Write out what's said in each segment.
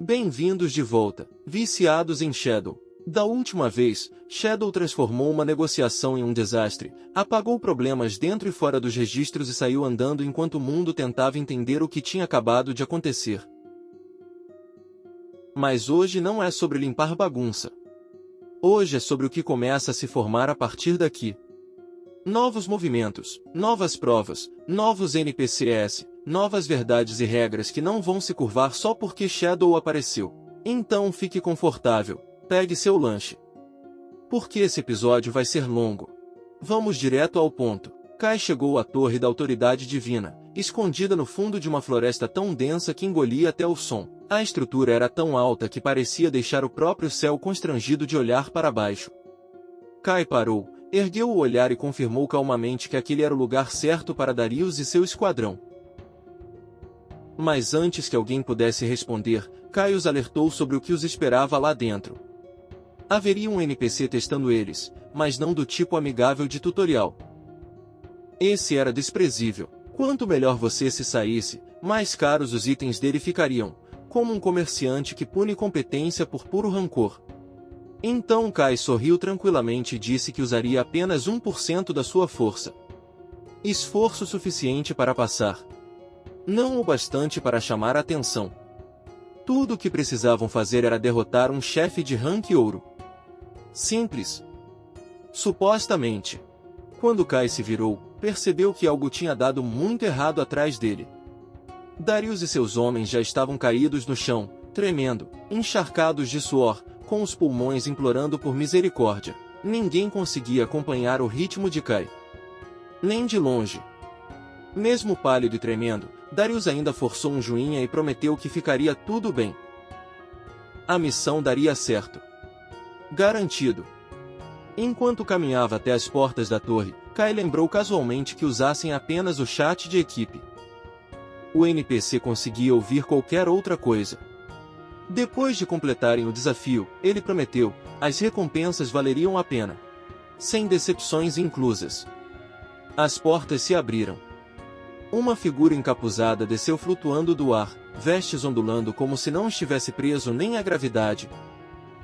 Bem-vindos de volta, viciados em Shadow. Da última vez, Shadow transformou uma negociação em um desastre, apagou problemas dentro e fora dos registros e saiu andando enquanto o mundo tentava entender o que tinha acabado de acontecer. Mas hoje não é sobre limpar bagunça. Hoje é sobre o que começa a se formar a partir daqui. Novos movimentos, novas provas, novos NPCs, novas verdades e regras que não vão se curvar só porque Shadow apareceu. Então fique confortável, pegue seu lanche. Porque esse episódio vai ser longo. Vamos direto ao ponto. Kai chegou à Torre da Autoridade Divina, escondida no fundo de uma floresta tão densa que engolia até o som. A estrutura era tão alta que parecia deixar o próprio céu constrangido de olhar para baixo. Kai parou, ergueu o olhar e confirmou calmamente que aquele era o lugar certo para Darius e seu esquadrão. Mas antes que alguém pudesse responder, Kai os alertou sobre o que os esperava lá dentro. Haveria um NPC testando eles, mas não do tipo amigável de tutorial. Esse era desprezível. Quanto melhor você se saísse, mais caros os itens dele ficariam, como um comerciante que pune competência por puro rancor. Então Kai sorriu tranquilamente e disse que usaria apenas 1% da sua força. Esforço suficiente para passar. Não o bastante para chamar a atenção. Tudo o que precisavam fazer era derrotar um chefe de rank ouro. Simples. Supostamente. Quando Kai se virou, percebeu que algo tinha dado muito errado atrás dele. Darius e seus homens já estavam caídos no chão, tremendo, encharcados de suor, com os pulmões implorando por misericórdia. Ninguém conseguia acompanhar o ritmo de Kai. Nem de longe. Mesmo pálido e tremendo, Darius ainda forçou um joinha e prometeu que ficaria tudo bem. A missão daria certo. Garantido. Enquanto caminhava até as portas da torre, Kai lembrou casualmente que usassem apenas o chat de equipe. O NPC conseguia ouvir qualquer outra coisa. Depois de completarem o desafio, ele prometeu, as recompensas valeriam a pena. Sem decepções inclusas. As portas se abriram. Uma figura encapuzada desceu flutuando do ar, vestes ondulando como se não estivesse preso nem à gravidade,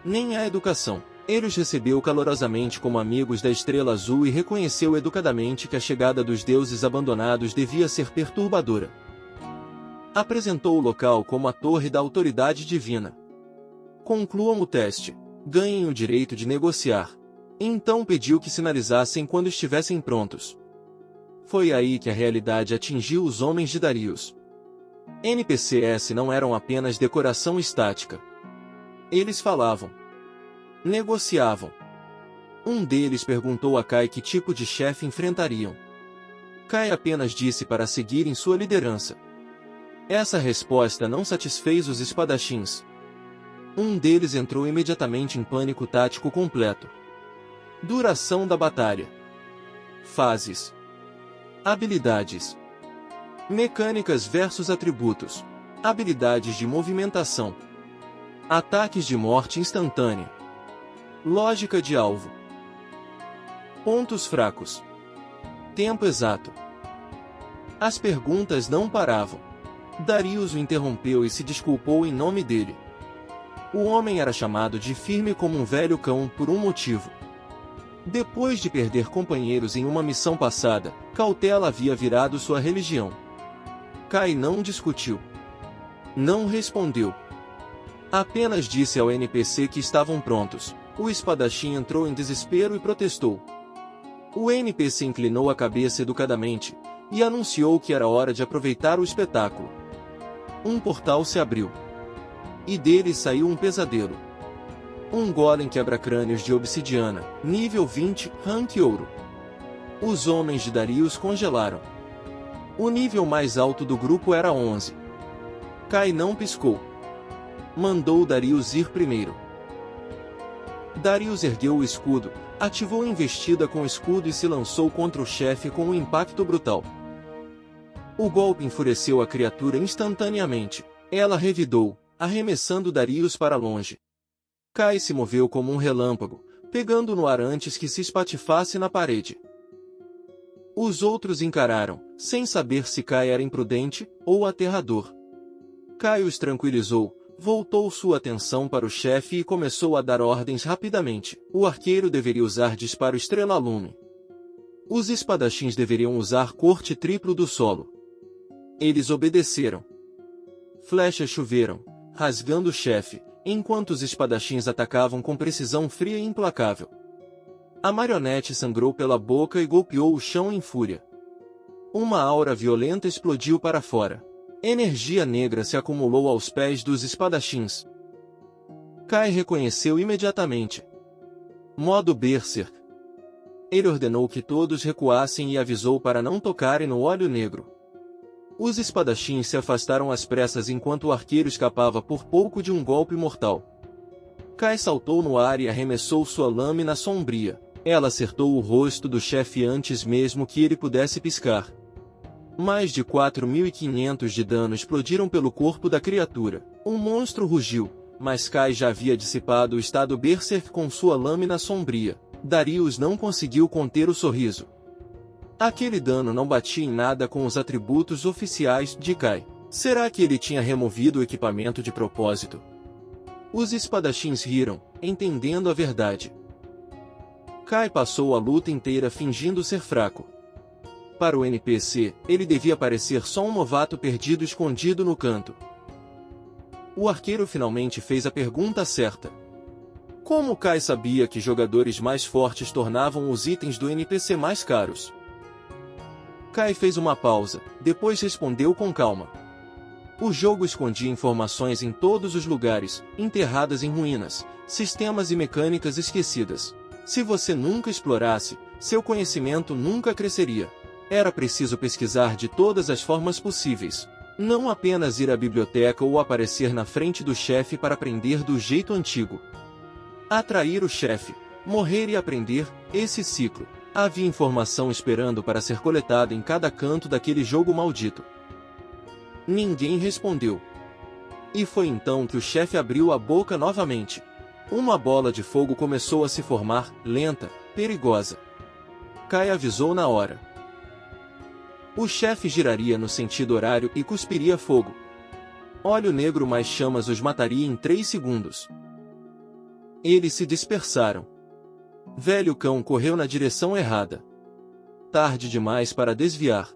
nem à educação. Ele os recebeu calorosamente como amigos da Estrela Azul e reconheceu educadamente que a chegada dos deuses abandonados devia ser perturbadora. Apresentou o local como a Torre da Autoridade Divina. Concluam o teste. Ganhem o direito de negociar. Então pediu que sinalizassem quando estivessem prontos. Foi aí que a realidade atingiu os homens de Darius. NPCs não eram apenas decoração estática. Eles falavam. Negociavam. Um deles perguntou a Kai que tipo de chefe enfrentariam. Kai apenas disse para seguirem sua liderança. Essa resposta não satisfez os espadachins. Um deles entrou imediatamente em pânico tático completo. Duração da batalha. Fases. Habilidades. Mecânicas versus atributos. Habilidades de movimentação. Ataques de morte instantânea. Lógica de alvo. Pontos fracos. Tempo exato. As perguntas não paravam. Darius o interrompeu e se desculpou em nome dele. O homem era chamado de firme como um velho cão por um motivo. Depois de perder companheiros em uma missão passada, cautela havia virado sua religião. Kai não discutiu. Não respondeu. Apenas disse ao NPC que estavam prontos. O espadachim entrou em desespero e protestou. O NPC inclinou a cabeça educadamente e anunciou que era hora de aproveitar o espetáculo. Um portal se abriu. E dele saiu um pesadelo. Um golem quebra-crânios de obsidiana, nível 20, rank ouro. Os homens de Darius congelaram. O nível mais alto do grupo era 11. Kai não piscou. Mandou Darius ir primeiro. Darius ergueu o escudo, ativou a investida com o escudo e se lançou contra o chefe com um impacto brutal. O golpe enfureceu a criatura instantaneamente. Ela revidou, arremessando Darius para longe. Kai se moveu como um relâmpago, pegando no ar antes que se espatifasse na parede. Os outros encararam, sem saber se Kai era imprudente ou aterrador. Kai os tranquilizou, Voltou sua atenção para o chefe e começou a dar ordens rapidamente. O arqueiro deveria usar disparo estrela-lume. Os espadachins deveriam usar corte triplo do solo. Eles obedeceram. Flechas choveram, rasgando o chefe, enquanto os espadachins atacavam com precisão fria e implacável. A marionete sangrou pela boca e golpeou o chão em fúria. Uma aura violenta explodiu para fora. Energia negra se acumulou aos pés dos espadachins. Kai reconheceu imediatamente. Modo Berserk. Ele ordenou que todos recuassem e avisou para não tocarem no óleo negro. Os espadachins se afastaram às pressas enquanto o arqueiro escapava por pouco de um golpe mortal. Kai saltou no ar e arremessou sua lâmina sombria. Ela acertou o rosto do chefe antes mesmo que ele pudesse piscar. Mais de 4.500 de dano explodiram pelo corpo da criatura. Um monstro rugiu, mas Kai já havia dissipado o estado Berserk com sua lâmina sombria. Darius não conseguiu conter o sorriso. Aquele dano não batia em nada com os atributos oficiais de Kai. Será que ele tinha removido o equipamento de propósito? Os espadachins riram, entendendo a verdade. Kai passou a luta inteira fingindo ser fraco. Para o NPC, ele devia parecer só um novato perdido escondido no canto. O arqueiro finalmente fez a pergunta certa. Como Kai sabia que jogadores mais fortes tornavam os itens do NPC mais caros? Kai fez uma pausa, depois respondeu com calma. O jogo escondia informações em todos os lugares, enterradas em ruínas, sistemas e mecânicas esquecidas. Se você nunca explorasse, seu conhecimento nunca cresceria. Era preciso pesquisar de todas as formas possíveis. Não apenas ir à biblioteca ou aparecer na frente do chefe para aprender do jeito antigo. Atrair o chefe, morrer e aprender, esse ciclo. Havia informação esperando para ser coletada em cada canto daquele jogo maldito. Ninguém respondeu. E foi então que o chefe abriu a boca novamente. Uma bola de fogo começou a se formar, lenta, perigosa. Kai avisou na hora. O chefe giraria no sentido horário e cuspiria fogo. Óleo negro mais chamas os mataria em 3 segundos. Eles se dispersaram. Velho cão correu na direção errada. Tarde demais para desviar.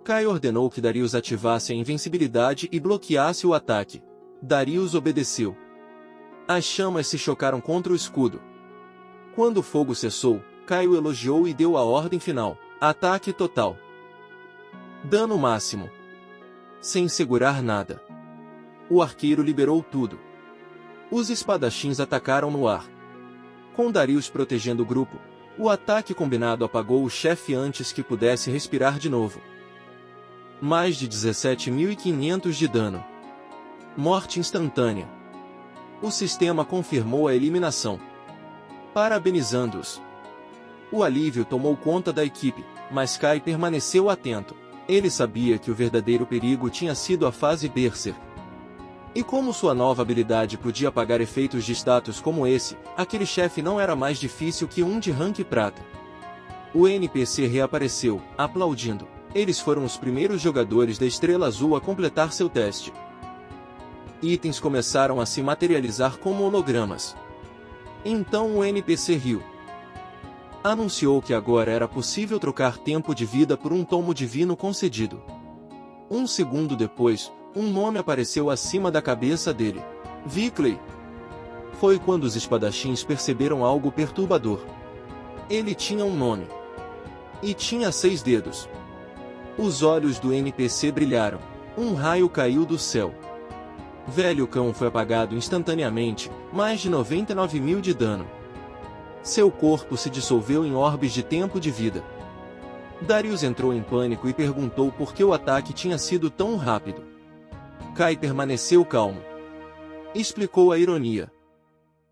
Kai ordenou que Darius ativasse a invencibilidade e bloqueasse o ataque. Darius obedeceu. As chamas se chocaram contra o escudo. Quando o fogo cessou, Kai o elogiou e deu a ordem final. Ataque total. Dano máximo. Sem segurar nada. O arqueiro liberou tudo. Os espadachins atacaram no ar. Com Darius protegendo o grupo, o ataque combinado apagou o chefe antes que pudesse respirar de novo. Mais de 17.500 de dano. Morte instantânea. O sistema confirmou a eliminação. Parabenizando-os. O alívio tomou conta da equipe, mas Kai permaneceu atento. Ele sabia que o verdadeiro perigo tinha sido a fase Berserk. E como sua nova habilidade podia apagar efeitos de status como esse, aquele chefe não era mais difícil que um de rank prata. O NPC reapareceu, aplaudindo. Eles foram os primeiros jogadores da Estrela Azul a completar seu teste. Itens começaram a se materializar como hologramas. Então o NPC riu. Anunciou que agora era possível trocar tempo de vida por um tomo divino concedido. Um segundo depois, um nome apareceu acima da cabeça dele. Vickley. Foi quando os espadachins perceberam algo perturbador. Ele tinha um nome. E tinha 6 dedos. Os olhos do NPC brilharam. Um raio caiu do céu. Velho cão foi apagado instantaneamente, mais de 99.000 de dano. Seu corpo se dissolveu em orbes de tempo de vida. Darius entrou em pânico e perguntou por que o ataque tinha sido tão rápido. Kai permaneceu calmo. Explicou a ironia.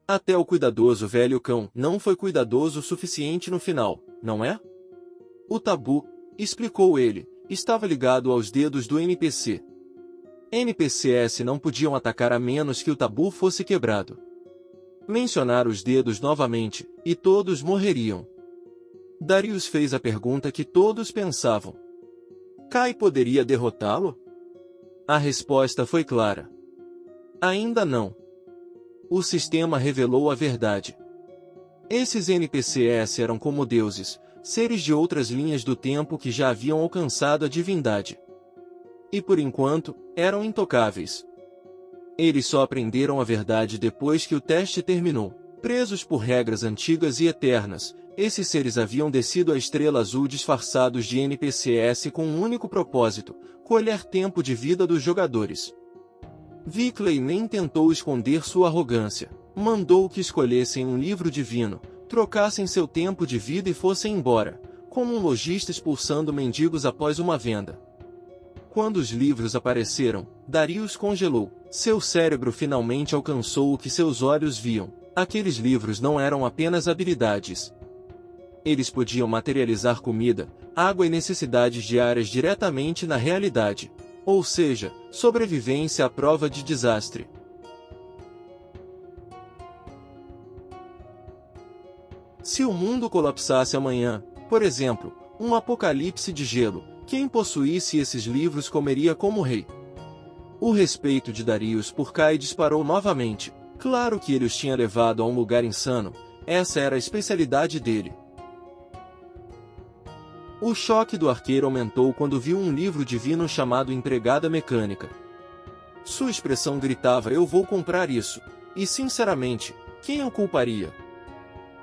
Até o cuidadoso velho cão não foi cuidadoso o suficiente no final, não é? O tabu, explicou ele, estava ligado aos dedos do NPC. NPCs não podiam atacar a menos que o tabu fosse quebrado. Mencionar os dedos novamente, e todos morreriam. Darius fez a pergunta que todos pensavam. Kai poderia derrotá-lo? A resposta foi clara. Ainda não. O sistema revelou a verdade. Esses NPCs eram como deuses, seres de outras linhas do tempo que já haviam alcançado a divindade. E por enquanto, eram intocáveis. Eles só aprenderam a verdade depois que o teste terminou. Presos por regras antigas e eternas, esses seres haviam descido a Estrela Azul disfarçados de NPCs com um único propósito: colher tempo de vida dos jogadores. Vickley nem tentou esconder sua arrogância. Mandou que escolhessem um livro divino, trocassem seu tempo de vida e fossem embora, como um lojista expulsando mendigos após uma venda. Quando os livros apareceram, Darius congelou. Seu cérebro finalmente alcançou o que seus olhos viam. Aqueles livros não eram apenas habilidades. Eles podiam materializar comida, água e necessidades diárias diretamente na realidade. Ou seja, sobrevivência à prova de desastre. Se o mundo colapsasse amanhã, por exemplo, um apocalipse de gelo, quem possuísse esses livros comeria como rei. O respeito de Darius por Kai disparou novamente. Claro que ele os tinha levado a um lugar insano, essa era a especialidade dele. O choque do arqueiro aumentou quando viu um livro divino chamado Empregada Mecânica. Sua expressão gritava: "Eu vou comprar isso." E sinceramente, quem o culparia?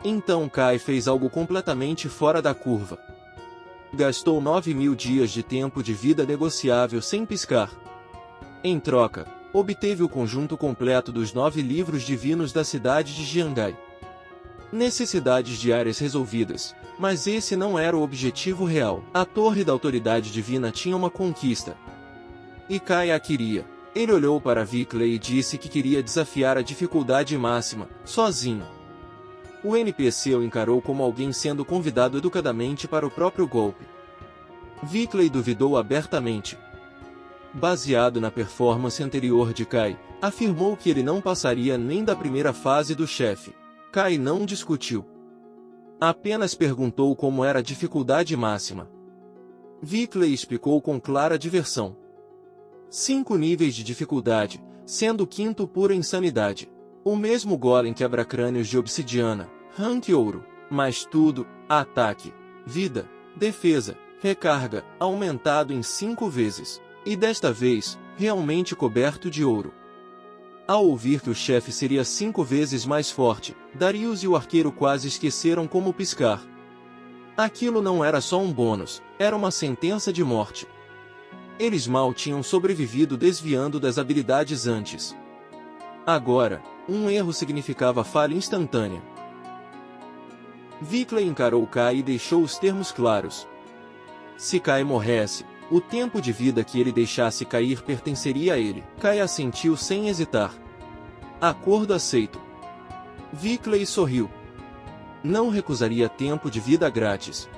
Então Kai fez algo completamente fora da curva. Gastou 9.000 dias de tempo de vida negociável sem piscar. Em troca, obteve o conjunto completo dos 9 livros divinos da cidade de Jiangai. Necessidades diárias resolvidas, mas esse não era o objetivo real. A torre da autoridade divina tinha uma conquista. E Kai a queria. Ele olhou para Vickley e disse que queria desafiar a dificuldade máxima, sozinho. O NPC o encarou como alguém sendo convidado educadamente para o próprio golpe. Vickley duvidou abertamente. Baseado na performance anterior de Kai, afirmou que ele não passaria nem da primeira fase do chefe. Kai não discutiu. Apenas perguntou como era a dificuldade máxima. Vickley explicou com clara diversão. 5 níveis de dificuldade, sendo o 5º pura insanidade. O mesmo golem quebra-crânios de obsidiana, rank ouro, mas tudo, ataque, vida, defesa, recarga, aumentado em 5 vezes. E desta vez, realmente coberto de ouro. Ao ouvir que o chefe seria 5 vezes mais forte, Darius e o arqueiro quase esqueceram como piscar. Aquilo não era só um bônus, era uma sentença de morte. Eles mal tinham sobrevivido desviando das habilidades antes. Agora, um erro significava falha instantânea. Vickley encarou Kai e deixou os termos claros. Se Kai morresse, o tempo de vida que ele deixasse cair pertenceria a ele. Kai assentiu sem hesitar. Acordo aceito. Vickley sorriu. Não recusaria tempo de vida grátis.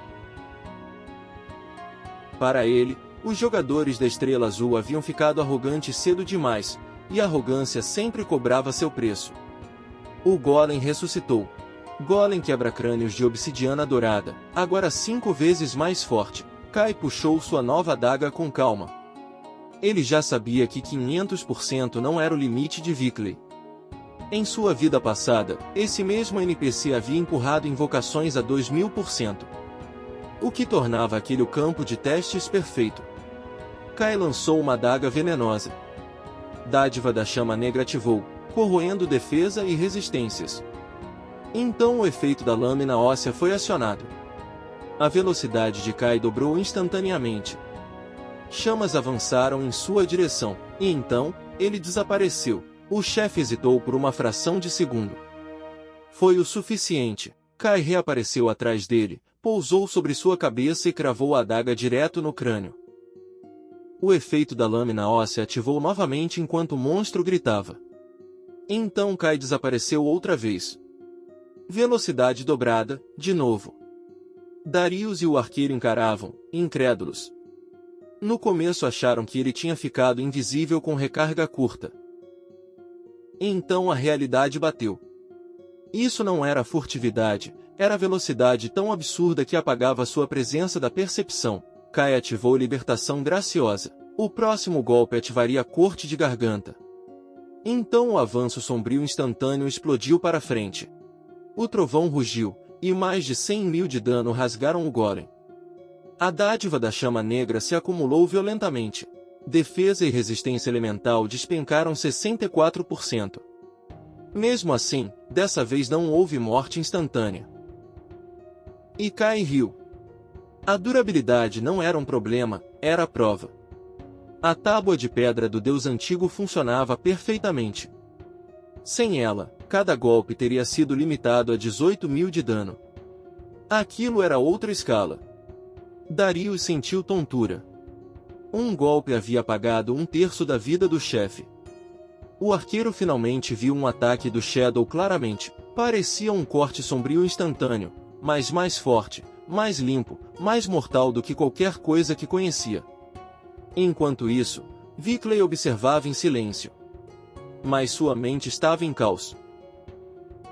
Para ele, os jogadores da Estrela Azul haviam ficado arrogantes cedo demais, e a arrogância sempre cobrava seu preço. O Golem ressuscitou. Golem quebra-crânios de obsidiana dourada, agora 5 vezes mais forte. Kai puxou sua nova adaga com calma. Ele já sabia que 500% não era o limite de Vickley. Em sua vida passada, esse mesmo NPC havia empurrado invocações a 2000%. O que tornava aquele o campo de testes perfeito. Kai lançou uma adaga venenosa. Dádiva da Chama Negra ativou, corroendo defesa e resistências. Então o efeito da lâmina óssea foi acionado. A velocidade de Kai dobrou instantaneamente. Chamas avançaram em sua direção, e então, ele desapareceu. O chefe hesitou por uma fração de segundo. Foi o suficiente. Kai reapareceu atrás dele, pousou sobre sua cabeça e cravou a adaga direto no crânio. O efeito da lâmina óssea ativou novamente enquanto o monstro gritava. Então Kai desapareceu outra vez. Velocidade dobrada, de novo. Darius e o arqueiro encaravam, incrédulos. No começo acharam que ele tinha ficado invisível com recarga curta. Então a realidade bateu. Isso não era furtividade, era velocidade tão absurda que apagava sua presença da percepção. Kai ativou Libertação Graciosa. O próximo golpe ativaria a Corte de Garganta. Então o avanço sombrio instantâneo explodiu para frente. O trovão rugiu, e mais de 100.000 de dano rasgaram o golem. A dádiva da chama negra se acumulou violentamente. Defesa e resistência elemental despencaram 64%. Mesmo assim, dessa vez não houve morte instantânea. E Kai riu. A durabilidade não era um problema, era a prova. A tábua de pedra do deus antigo funcionava perfeitamente. Sem ela, cada golpe teria sido limitado a 18.000 de dano. Aquilo era outra escala. Darius sentiu tontura. Um golpe havia apagado 1/3 da vida do chefe. O arqueiro finalmente viu um ataque do Shadow claramente. Parecia um corte sombrio instantâneo, mas mais forte, mais limpo, mais mortal do que qualquer coisa que conhecia. Enquanto isso, Vickley observava em silêncio. Mas sua mente estava em caos.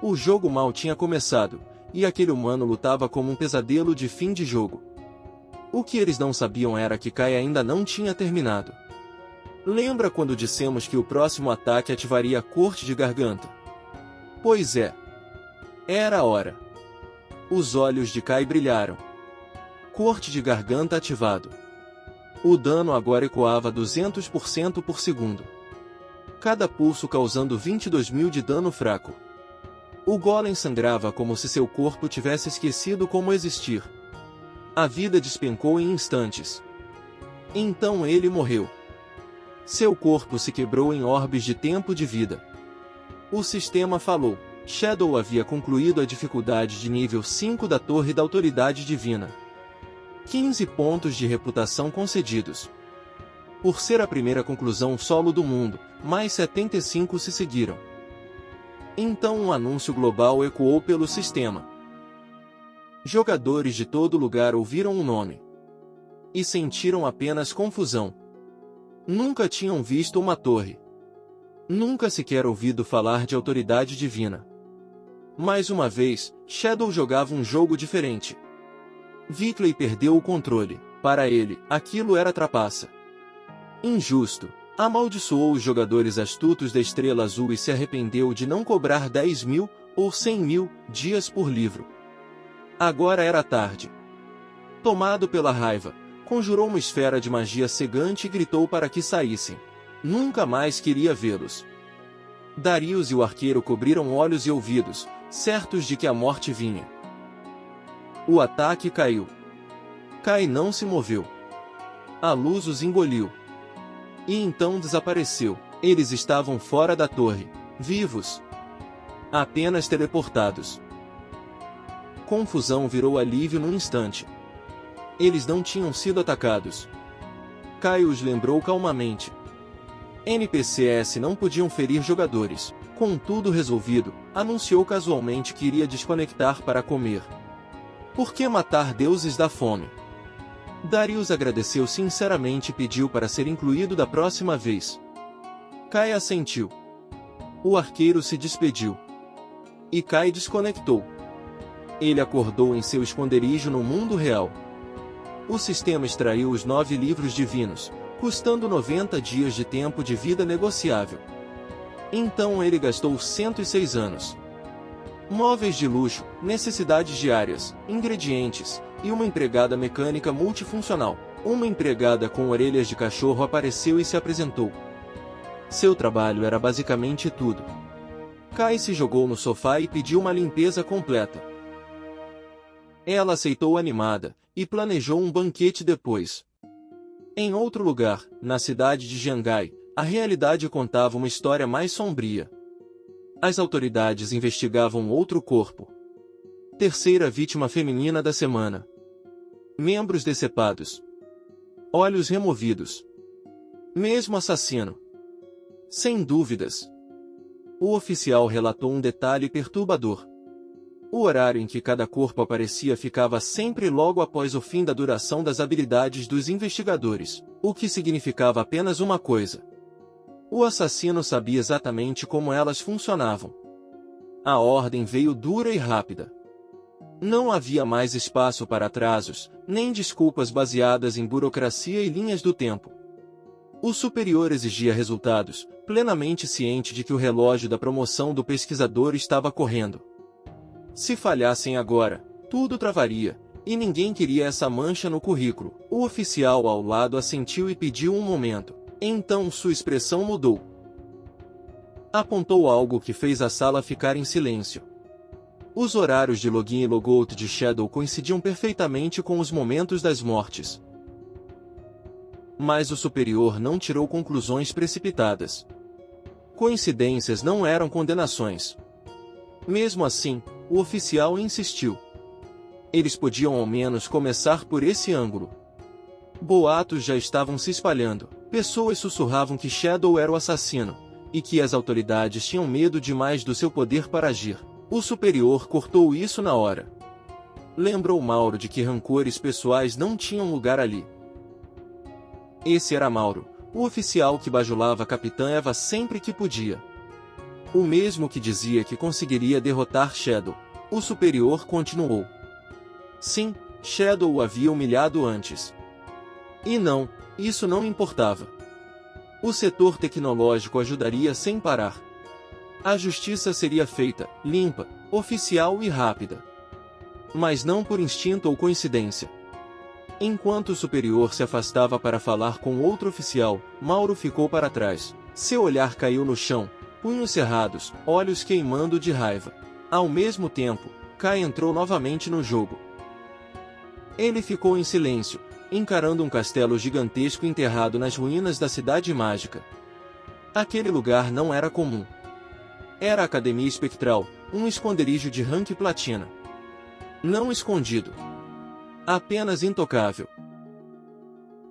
O jogo mal tinha começado, e aquele humano lutava como um pesadelo de fim de jogo. O que eles não sabiam era que Kai ainda não tinha terminado. Lembra quando dissemos que o próximo ataque ativaria a Corte de Garganta? Pois é. Era a hora. Os olhos de Kai brilharam. Corte de Garganta ativado. O dano agora ecoava 200% por segundo. Cada pulso causando 22.000 de dano fraco. O golem sangrava como se seu corpo tivesse esquecido como existir. A vida despencou em instantes. Então ele morreu. Seu corpo se quebrou em orbes de tempo de vida. O sistema falou. Shadow havia concluído a dificuldade de nível 5 da Torre da Autoridade Divina. 15 pontos de reputação concedidos. Por ser a primeira conclusão solo do mundo, mais 75 se seguiram. Então um anúncio global ecoou pelo sistema. Jogadores de todo lugar ouviram o nome. E sentiram apenas confusão. Nunca tinham visto uma torre. Nunca sequer ouvido falar de autoridade divina. Mais uma vez, Shadow jogava um jogo diferente. Vickley perdeu o controle. Para ele, aquilo era trapaça. Injusto. Amaldiçoou os jogadores astutos da Estrela Azul e se arrependeu de não cobrar 10.000 ou 100.000 dias por livro. Agora era tarde. Tomado pela raiva, conjurou uma esfera de magia cegante e gritou para que saíssem. Nunca mais queria vê-los. Darius e o arqueiro cobriram olhos e ouvidos, certos de que a morte vinha. O ataque caiu. Kai não se moveu. A luz os engoliu. E então desapareceu. Eles estavam fora da torre, vivos. Apenas teleportados. Confusão virou alívio num instante. Eles não tinham sido atacados. Kai os lembrou calmamente. NPCs não podiam ferir jogadores. Com tudo resolvido, anunciou casualmente que iria desconectar para comer. Por que matar deuses da fome? Darius agradeceu sinceramente e pediu para ser incluído da próxima vez. Kai assentiu. O arqueiro se despediu. E Kai desconectou. Ele acordou em seu esconderijo no mundo real. O sistema extraiu os 9 livros divinos, custando 90 dias de tempo de vida negociável. Então ele gastou 106 anos. Móveis de luxo, necessidades diárias, ingredientes, e uma empregada mecânica multifuncional. Uma empregada com orelhas de cachorro apareceu e se apresentou. Seu trabalho era basicamente tudo. Kai se jogou no sofá e pediu uma limpeza completa. Ela aceitou animada, e planejou um banquete depois. Em outro lugar, na cidade de Jiangai, a realidade contava uma história mais sombria. As autoridades investigavam outro corpo. Terceira vítima feminina da semana. Membros decepados. Olhos removidos. Mesmo assassino. Sem dúvidas. O oficial relatou um detalhe perturbador. O horário em que cada corpo aparecia ficava sempre logo após o fim da duração das habilidades dos investigadores, o que significava apenas uma coisa. O assassino sabia exatamente como elas funcionavam. A ordem veio dura e rápida. Não havia mais espaço para atrasos, nem desculpas baseadas em burocracia e linhas do tempo. O superior exigia resultados, plenamente ciente de que o relógio da promoção do pesquisador estava correndo. Se falhassem agora, tudo travaria, e ninguém queria essa mancha no currículo. O oficial ao lado assentiu e pediu um momento. Então sua expressão mudou. Apontou algo que fez a sala ficar em silêncio. Os horários de login e logout de Shadow coincidiam perfeitamente com os momentos das mortes. Mas o superior não tirou conclusões precipitadas. Coincidências não eram condenações. Mesmo assim, o oficial insistiu. Eles podiam ao menos começar por esse ângulo. Boatos já estavam se espalhando. Pessoas sussurravam que Shadow era o assassino, e que as autoridades tinham medo demais do seu poder para agir. O superior cortou isso na hora. Lembrou Mauro de que rancores pessoais não tinham lugar ali. Esse era Mauro, o oficial que bajulava a Capitã Eva sempre que podia. O mesmo que dizia que conseguiria derrotar Shadow. O superior continuou. Sim, Shadow o havia humilhado antes. E não, isso não importava. O setor tecnológico ajudaria sem parar. A justiça seria feita, limpa, oficial e rápida. Mas não por instinto ou coincidência. Enquanto o superior se afastava para falar com outro oficial, Mauro ficou para trás. Seu olhar caiu no chão, punhos cerrados, olhos queimando de raiva. Ao mesmo tempo, Kai entrou novamente no jogo. Ele ficou em silêncio, encarando um castelo gigantesco enterrado nas ruínas da cidade mágica. Aquele lugar não era comum. Era a Academia Espectral, um esconderijo de rank platina. Não escondido. Apenas intocável.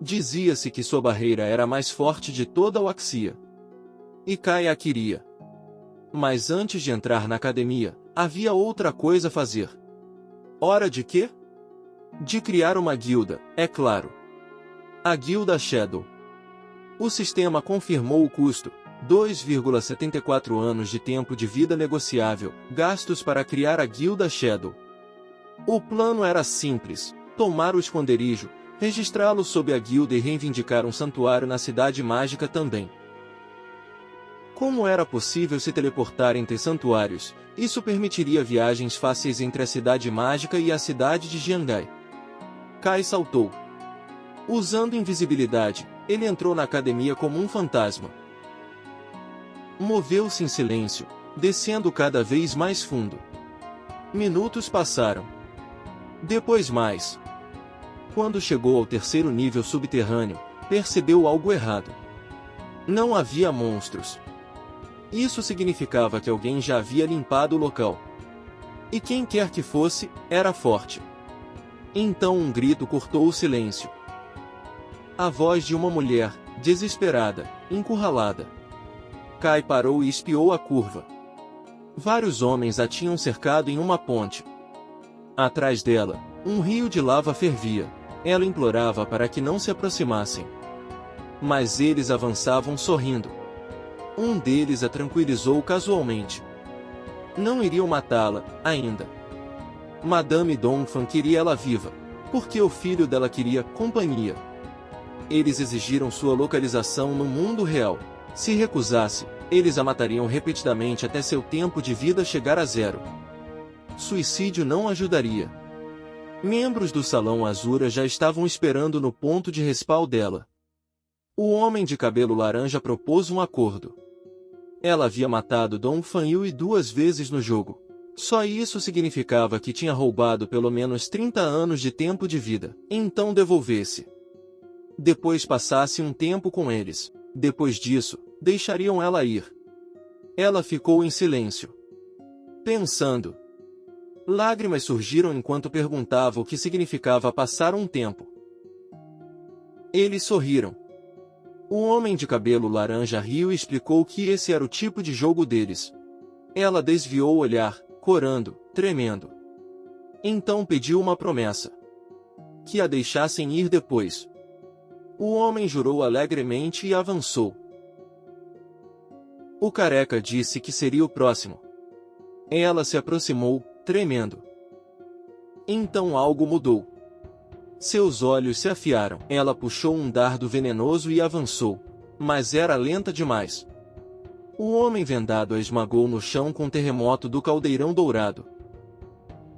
Dizia-se que sua barreira era a mais forte de toda a Axia. E Kai a queria. Mas antes de entrar na academia, havia outra coisa a fazer. Hora de quê? De criar uma guilda, é claro. A Guilda Shadow. O sistema confirmou o custo, 2,74 anos de tempo de vida negociável, gastos para criar a Guilda Shadow. O plano era simples: tomar o esconderijo, registrá-lo sob a guilda e reivindicar um santuário na cidade mágica também. Como era possível se teleportar entre santuários, isso permitiria viagens fáceis entre a cidade mágica e a cidade de Jiangai. Kai saltou. Usando invisibilidade, ele entrou na academia como um fantasma. Moveu-se em silêncio, descendo cada vez mais fundo. Minutos passaram. Depois mais. Quando chegou ao terceiro nível subterrâneo, percebeu algo errado. Não havia monstros. Isso significava que alguém já havia limpado o local. E quem quer que fosse, era forte. Então um grito cortou o silêncio. A voz de uma mulher, desesperada, encurralada. Kai parou e espiou a curva. Vários homens a tinham cercado em uma ponte. Atrás dela, um rio de lava fervia. Ela implorava para que não se aproximassem. Mas eles avançavam sorrindo. Um deles a tranquilizou casualmente. Não iriam matá-la, ainda. Madame Donphan queria ela viva, porque o filho dela queria companhia. Eles exigiram sua localização no mundo real. Se recusasse, eles a matariam repetidamente até seu tempo de vida chegar a zero. Suicídio não ajudaria. Membros do Salão Azura já estavam esperando no ponto de respawn dela. O homem de cabelo laranja propôs um acordo. Ela havia matado Dom Fanyu 2 vezes no jogo. Só isso significava que tinha roubado pelo menos 30 anos de tempo de vida. Então devolvesse. Depois passasse um tempo com eles. Depois disso, deixariam ela ir. Ela ficou em silêncio. Pensando. Lágrimas surgiram enquanto perguntava o que significava passar um tempo. Eles sorriram. O homem de cabelo laranja riu e explicou que esse era o tipo de jogo deles. Ela desviou o olhar, corando, tremendo. Então pediu uma promessa. Que a deixassem ir depois. O homem jurou alegremente e avançou. O careca disse que seria o próximo. Ela se aproximou, tremendo. Então algo mudou. Seus olhos se afiaram. Ela puxou um dardo venenoso e avançou. mas era lenta demais. O homem vendado a esmagou no chão com o terremoto do caldeirão dourado.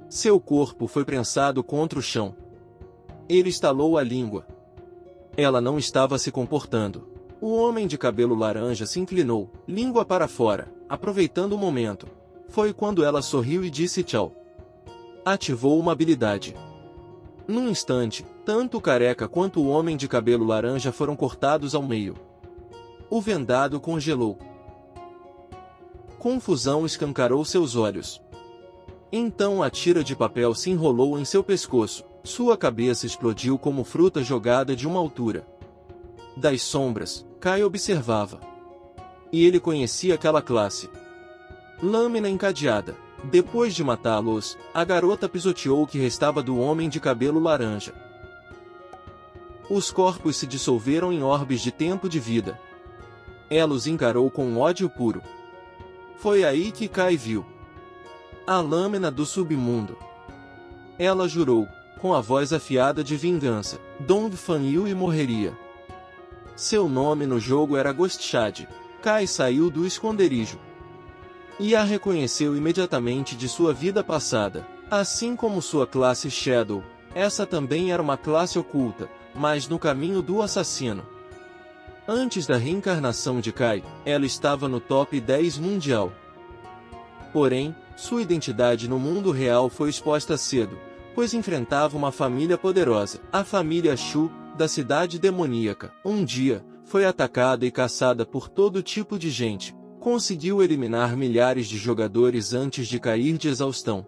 Seu corpo foi prensado contra o chão. Ele estalou a língua. Ela não estava se comportando. O homem de cabelo laranja se inclinou, língua para fora, aproveitando o momento. Foi quando ela sorriu e disse tchau. Ativou uma habilidade. Num instante, tanto o careca quanto o homem de cabelo laranja foram cortados ao meio. O vendado congelou. Confusão escancarou seus olhos. Então a tira de papel se enrolou em seu pescoço. Sua cabeça explodiu como fruta jogada de uma altura. Das sombras, Kai observava. E ele conhecia aquela classe. Lâmina encadeada. Depois de matá-los, a garota pisoteou o que restava do homem de cabelo laranja. Os corpos se dissolveram em orbes de tempo de vida. Ela os encarou com ódio puro. Foi aí que Kai viu a lâmina do submundo. Ela jurou, com a voz afiada de vingança, Dong Fan Yu morreria. Seu nome no jogo era Ghost Shad. Kai saiu do esconderijo e a reconheceu imediatamente de sua vida passada. Assim como sua classe Shadow, essa também era uma classe oculta, mas no caminho do assassino. Antes da reencarnação de Kai, ela estava no top 10 mundial. Porém, sua identidade no mundo real foi exposta cedo, pois enfrentava uma família poderosa, a família Shu, da cidade demoníaca. Um dia, foi atacada e caçada por todo tipo de gente. Conseguiu eliminar milhares de jogadores antes de cair de exaustão.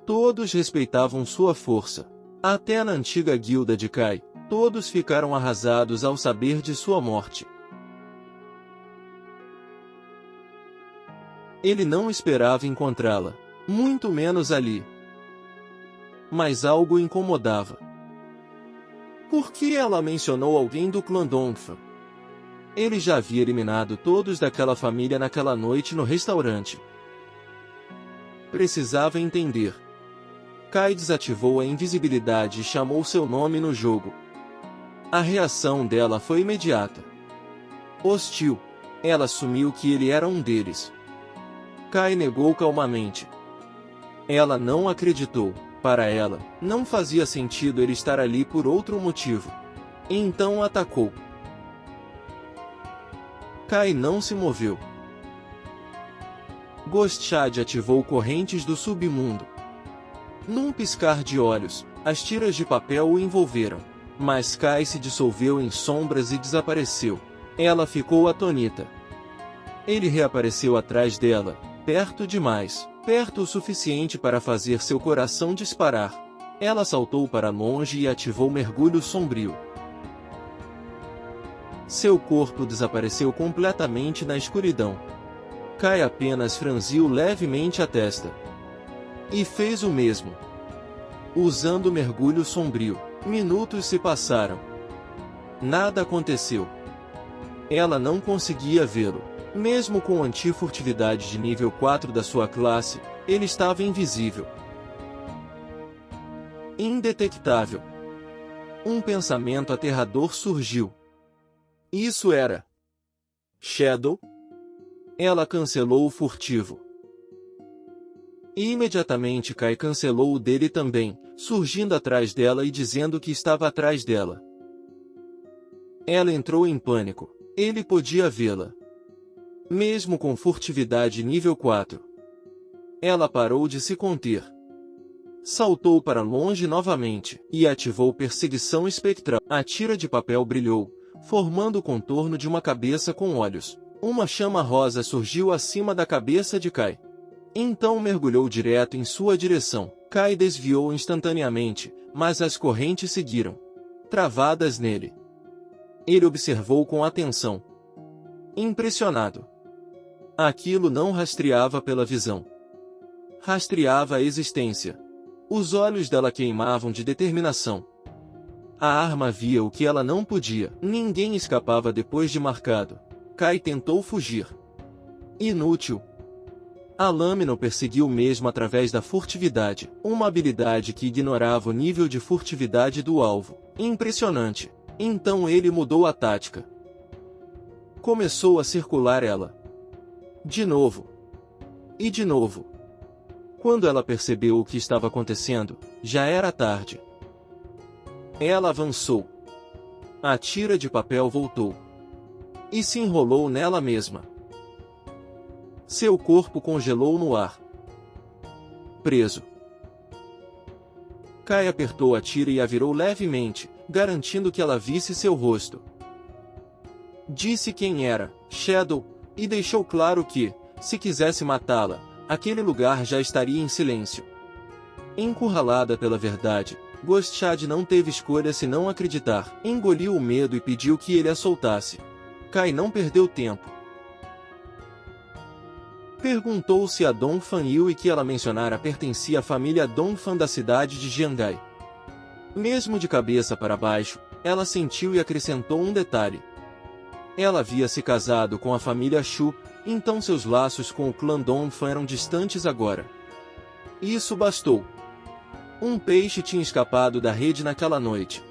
Todos respeitavam sua força. Até na antiga guilda de Kai, todos ficaram arrasados ao saber de sua morte. Ele não esperava encontrá-la, muito menos ali. Mas algo o incomodava. Por que ela mencionou alguém do clã Dongfa? Ele já havia eliminado todos daquela família naquela noite no restaurante. Precisava entender. Kai desativou a invisibilidade e chamou seu nome no jogo. A reação dela foi imediata. Hostil. Ela assumiu que ele era um deles. Kai negou calmamente. Ela não acreditou. Para ela, não fazia sentido ele estar ali por outro motivo. Então atacou. Kai não se moveu. Ghost Shad ativou correntes do submundo. Num piscar de olhos, as tiras de papel o envolveram. Mas Kai se dissolveu em sombras e desapareceu. Ela ficou atonita. Ele reapareceu atrás dela, perto demais, perto o suficiente para fazer seu coração disparar. Ela saltou para longe e ativou mergulho sombrio. Seu corpo desapareceu completamente na escuridão. Kai apenas franziu levemente a testa. E fez o mesmo. Usando mergulho sombrio, minutos se passaram. Nada aconteceu. Ela não conseguia vê-lo. Mesmo com antifurtividade de nível 4 da sua classe, ele estava invisível. Indetectável. Um pensamento aterrador surgiu. Isso era Shadow? Ela cancelou o furtivo. E imediatamente Kai cancelou o dele também, surgindo atrás dela e dizendo que estava atrás dela. Ela entrou em pânico. Ele podia vê-la. Mesmo com furtividade nível 4. Ela parou de se conter. Saltou para longe novamente, e ativou perseguição espectral. A tira de papel brilhou, formando o contorno de uma cabeça com olhos. Uma chama rosa surgiu acima da cabeça de Kai. Então mergulhou direto em sua direção. Kai desviou instantaneamente, mas as correntes seguiram, travadas nele. Ele observou com atenção. Impressionado. Aquilo não rastreava pela visão. Rastreava a existência. Os olhos dela queimavam de determinação. A arma via o que ela não podia. Ninguém escapava depois de marcado. Kai tentou fugir. Inútil. A lâmina o perseguiu mesmo através da furtividade, uma habilidade que ignorava o nível de furtividade do alvo. Impressionante. Então ele mudou a tática. Começou a circular ela. De novo. E de novo. Quando ela percebeu o que estava acontecendo, já era tarde. Ela avançou. A tira de papel voltou. E se enrolou nela mesma. Seu corpo congelou no ar. Preso. Kai apertou a tira e a virou levemente, garantindo que ela visse seu rosto. Disse quem era, Shadow, e deixou claro que, se quisesse matá-la, aquele lugar já estaria em silêncio. Encurralada pela verdade, Ghost não teve escolha senão acreditar. Engoliu o medo e pediu que ele a soltasse. Kai não perdeu tempo. Perguntou se a Dongfang Yue que ela mencionara pertencia à família Dongfang da cidade de Jiangai. Mesmo de cabeça para baixo, ela sentiu e acrescentou um detalhe. Ela havia se casado com a família Shu, então seus laços com o clã Dongfang eram distantes agora. Isso bastou. Um peixe tinha escapado da rede naquela noite.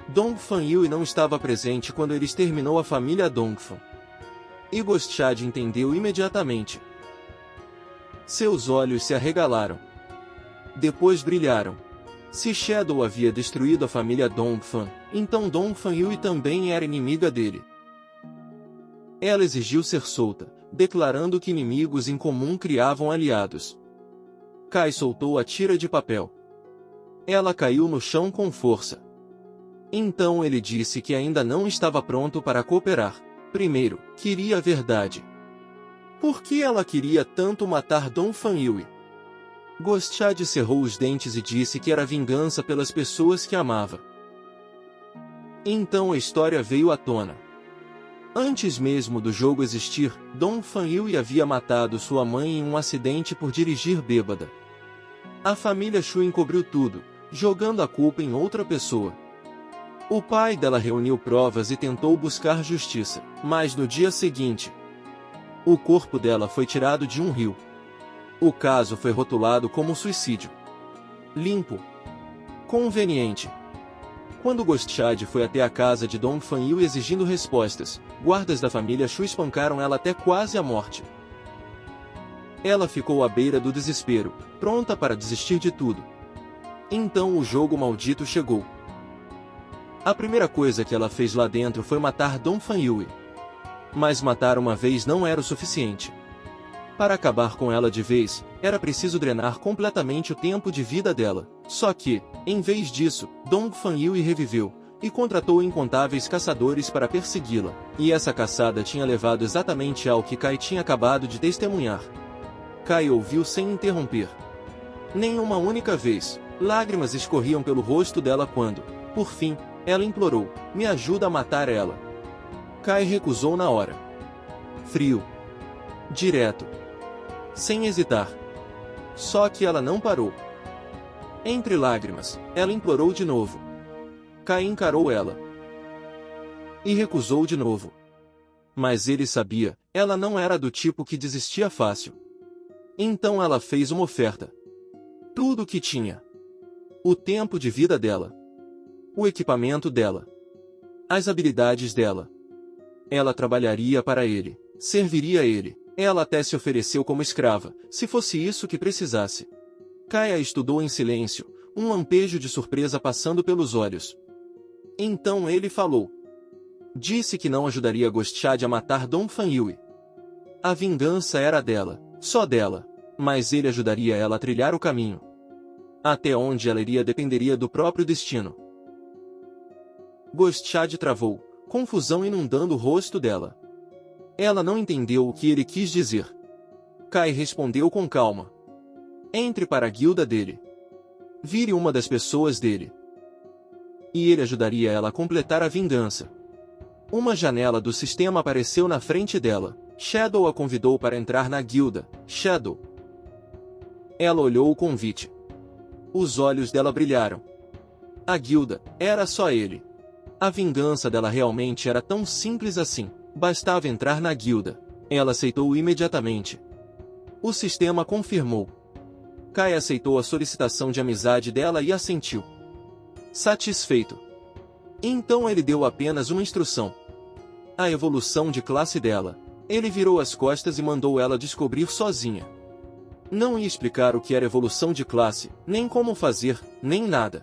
Dongfang Yue não estava presente quando ele exterminou a família Dongfang. E Ghost entendeu imediatamente. Seus olhos se arregalaram. Depois brilharam. Se Shadow havia destruído a família Dongfang, então Dongfang Yue também era inimiga dele. Ela exigiu ser solta, declarando que inimigos em comum criavam aliados. Kai soltou a tira de papel. Ela caiu no chão com força. Então ele disse que ainda não estava pronto para cooperar. Primeiro, queria a verdade. Por que ela queria tanto matar Dongfang Yue? Ghost cerrou os dentes e disse que era vingança pelas pessoas que amava. Então a história veio à tona. Antes mesmo do jogo existir, Dongfang Yue havia matado sua mãe em um acidente por dirigir bêbada. A família Shu encobriu tudo, jogando a culpa em outra pessoa. O pai dela reuniu provas e tentou buscar justiça, mas no dia seguinte, o corpo dela foi tirado de um rio. O caso foi rotulado como suicídio. Limpo. Conveniente. Quando Ghost foi até a casa de Dongfang Yue exigindo respostas, guardas da família Shu espancaram ela até quase a morte. Ela ficou à beira do desespero, pronta para desistir de tudo. Então o jogo maldito chegou. A primeira coisa que ela fez lá dentro foi matar Dongfang Yue. Mas matar uma vez não era o suficiente. Para acabar com ela de vez, era preciso drenar completamente o tempo de vida dela. Só que, em vez disso, Dongfang Yue reviveu, e contratou incontáveis caçadores para persegui-la. E essa caçada tinha levado exatamente ao que Kai tinha acabado de testemunhar. Kai ouviu sem interromper. Nem uma única vez, lágrimas escorriam pelo rosto dela quando, por fim, ela implorou, me ajuda a matar ela. Kai recusou na hora. Frio. Direto. Sem hesitar. Só que ela não parou. Entre lágrimas, ela implorou de novo. Kai encarou ela. E recusou de novo. Mas ele sabia, ela não era do tipo que desistia fácil. Então ela fez uma oferta. Tudo o que tinha. O tempo de vida dela. O equipamento dela. As habilidades dela. Ela trabalharia para ele, serviria a ele. Ela até se ofereceu como escrava, se fosse isso que precisasse. Kai a estudou em silêncio, um lampejo de surpresa passando pelos olhos. Então ele falou. Disse que não ajudaria Ghost a matar Dongfang Yue. A vingança era dela, só dela, mas ele ajudaria ela a trilhar o caminho. Até onde ela iria dependeria do próprio destino. Ghost travou, confusão inundando o rosto dela. Ela não entendeu o que ele quis dizer. Kai respondeu com calma. Entre para a guilda dele. Vire uma das pessoas dele. E ele ajudaria ela a completar a vingança. Uma janela do sistema apareceu na frente dela. Shadow a convidou para entrar na guilda. Shadow. Ela olhou o convite. Os olhos dela brilharam. A guilda, era só ele. A vingança dela realmente era tão simples assim. Bastava entrar na guilda. Ela aceitou imediatamente. O sistema confirmou. Kai aceitou a solicitação de amizade dela e assentiu. Satisfeito. Então ele deu apenas uma instrução. A evolução de classe dela. Ele virou as costas e mandou ela descobrir sozinha. Não ia explicar o que era evolução de classe, nem como fazer, nem nada.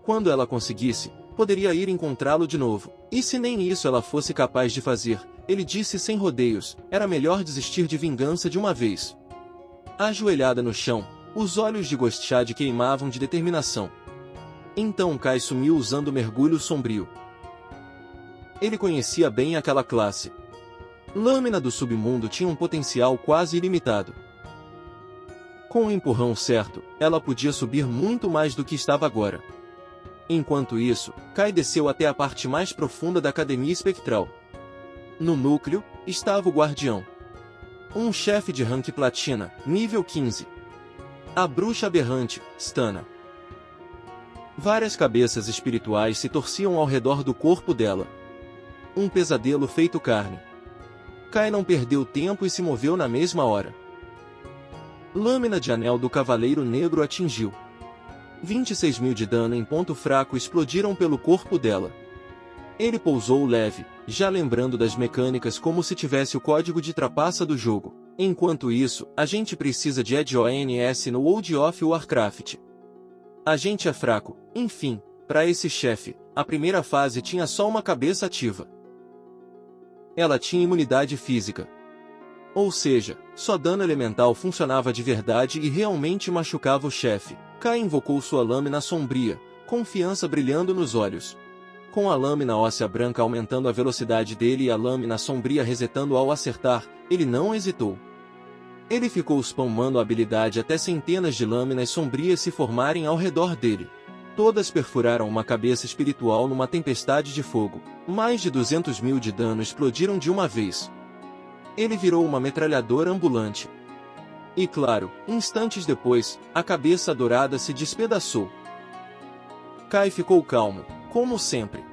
Quando ela conseguisse, poderia ir encontrá-lo de novo. E se nem isso ela fosse capaz de fazer, ele disse sem rodeios, era melhor desistir de vingança de uma vez. Ajoelhada no chão, os olhos de Gostchad queimavam de determinação. Então Kai sumiu usando o mergulho sombrio. Ele conhecia bem aquela classe. Lâmina do submundo tinha um potencial quase ilimitado. Com o empurrão certo, ela podia subir muito mais do que estava agora. Enquanto isso, Kai desceu até a parte mais profunda da Academia Espectral. No núcleo, estava o Guardião. Um chefe de rank platina, nível 15. A bruxa aberrante, Stana. Várias cabeças espirituais se torciam ao redor do corpo dela. Um pesadelo feito carne. Kai não perdeu tempo e se moveu na mesma hora. Lâmina de anel do Cavaleiro Negro atingiu. 26.000 de dano em ponto fraco explodiram pelo corpo dela. Ele pousou leve, já lembrando das mecânicas como se tivesse o código de trapaça do jogo. Enquanto isso, a gente precisa de EDONS no World of Warcraft. A gente é fraco, enfim, para esse chefe, a primeira fase tinha só uma cabeça ativa. Ela tinha imunidade física. Ou seja, só dano elemental funcionava de verdade e realmente machucava o chefe. Kai invocou sua lâmina sombria, confiança brilhando nos olhos. Com a lâmina óssea branca aumentando a velocidade dele e a lâmina sombria resetando ao acertar, ele não hesitou. Ele ficou spamando a habilidade até centenas de lâminas sombrias se formarem ao redor dele. Todas perfuraram uma cabeça espiritual numa tempestade de fogo. Mais de 200.000 de dano explodiram de uma vez. Ele virou uma metralhadora ambulante. E claro, instantes depois, a cabeça dourada se despedaçou. Kai ficou calmo, como sempre.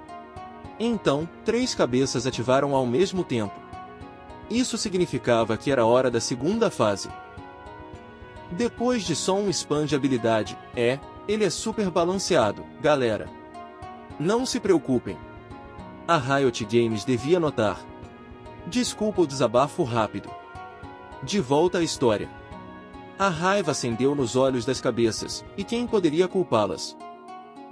Então, 3 cabeças ativaram ao mesmo tempo. Isso significava que era hora da segunda fase. Depois de só um spam de habilidade, ele é super balanceado, galera. Não se preocupem. A Riot Games devia notar. Desculpa o desabafo rápido. De volta à história. A raiva acendeu nos olhos das cabeças, e quem poderia culpá-las?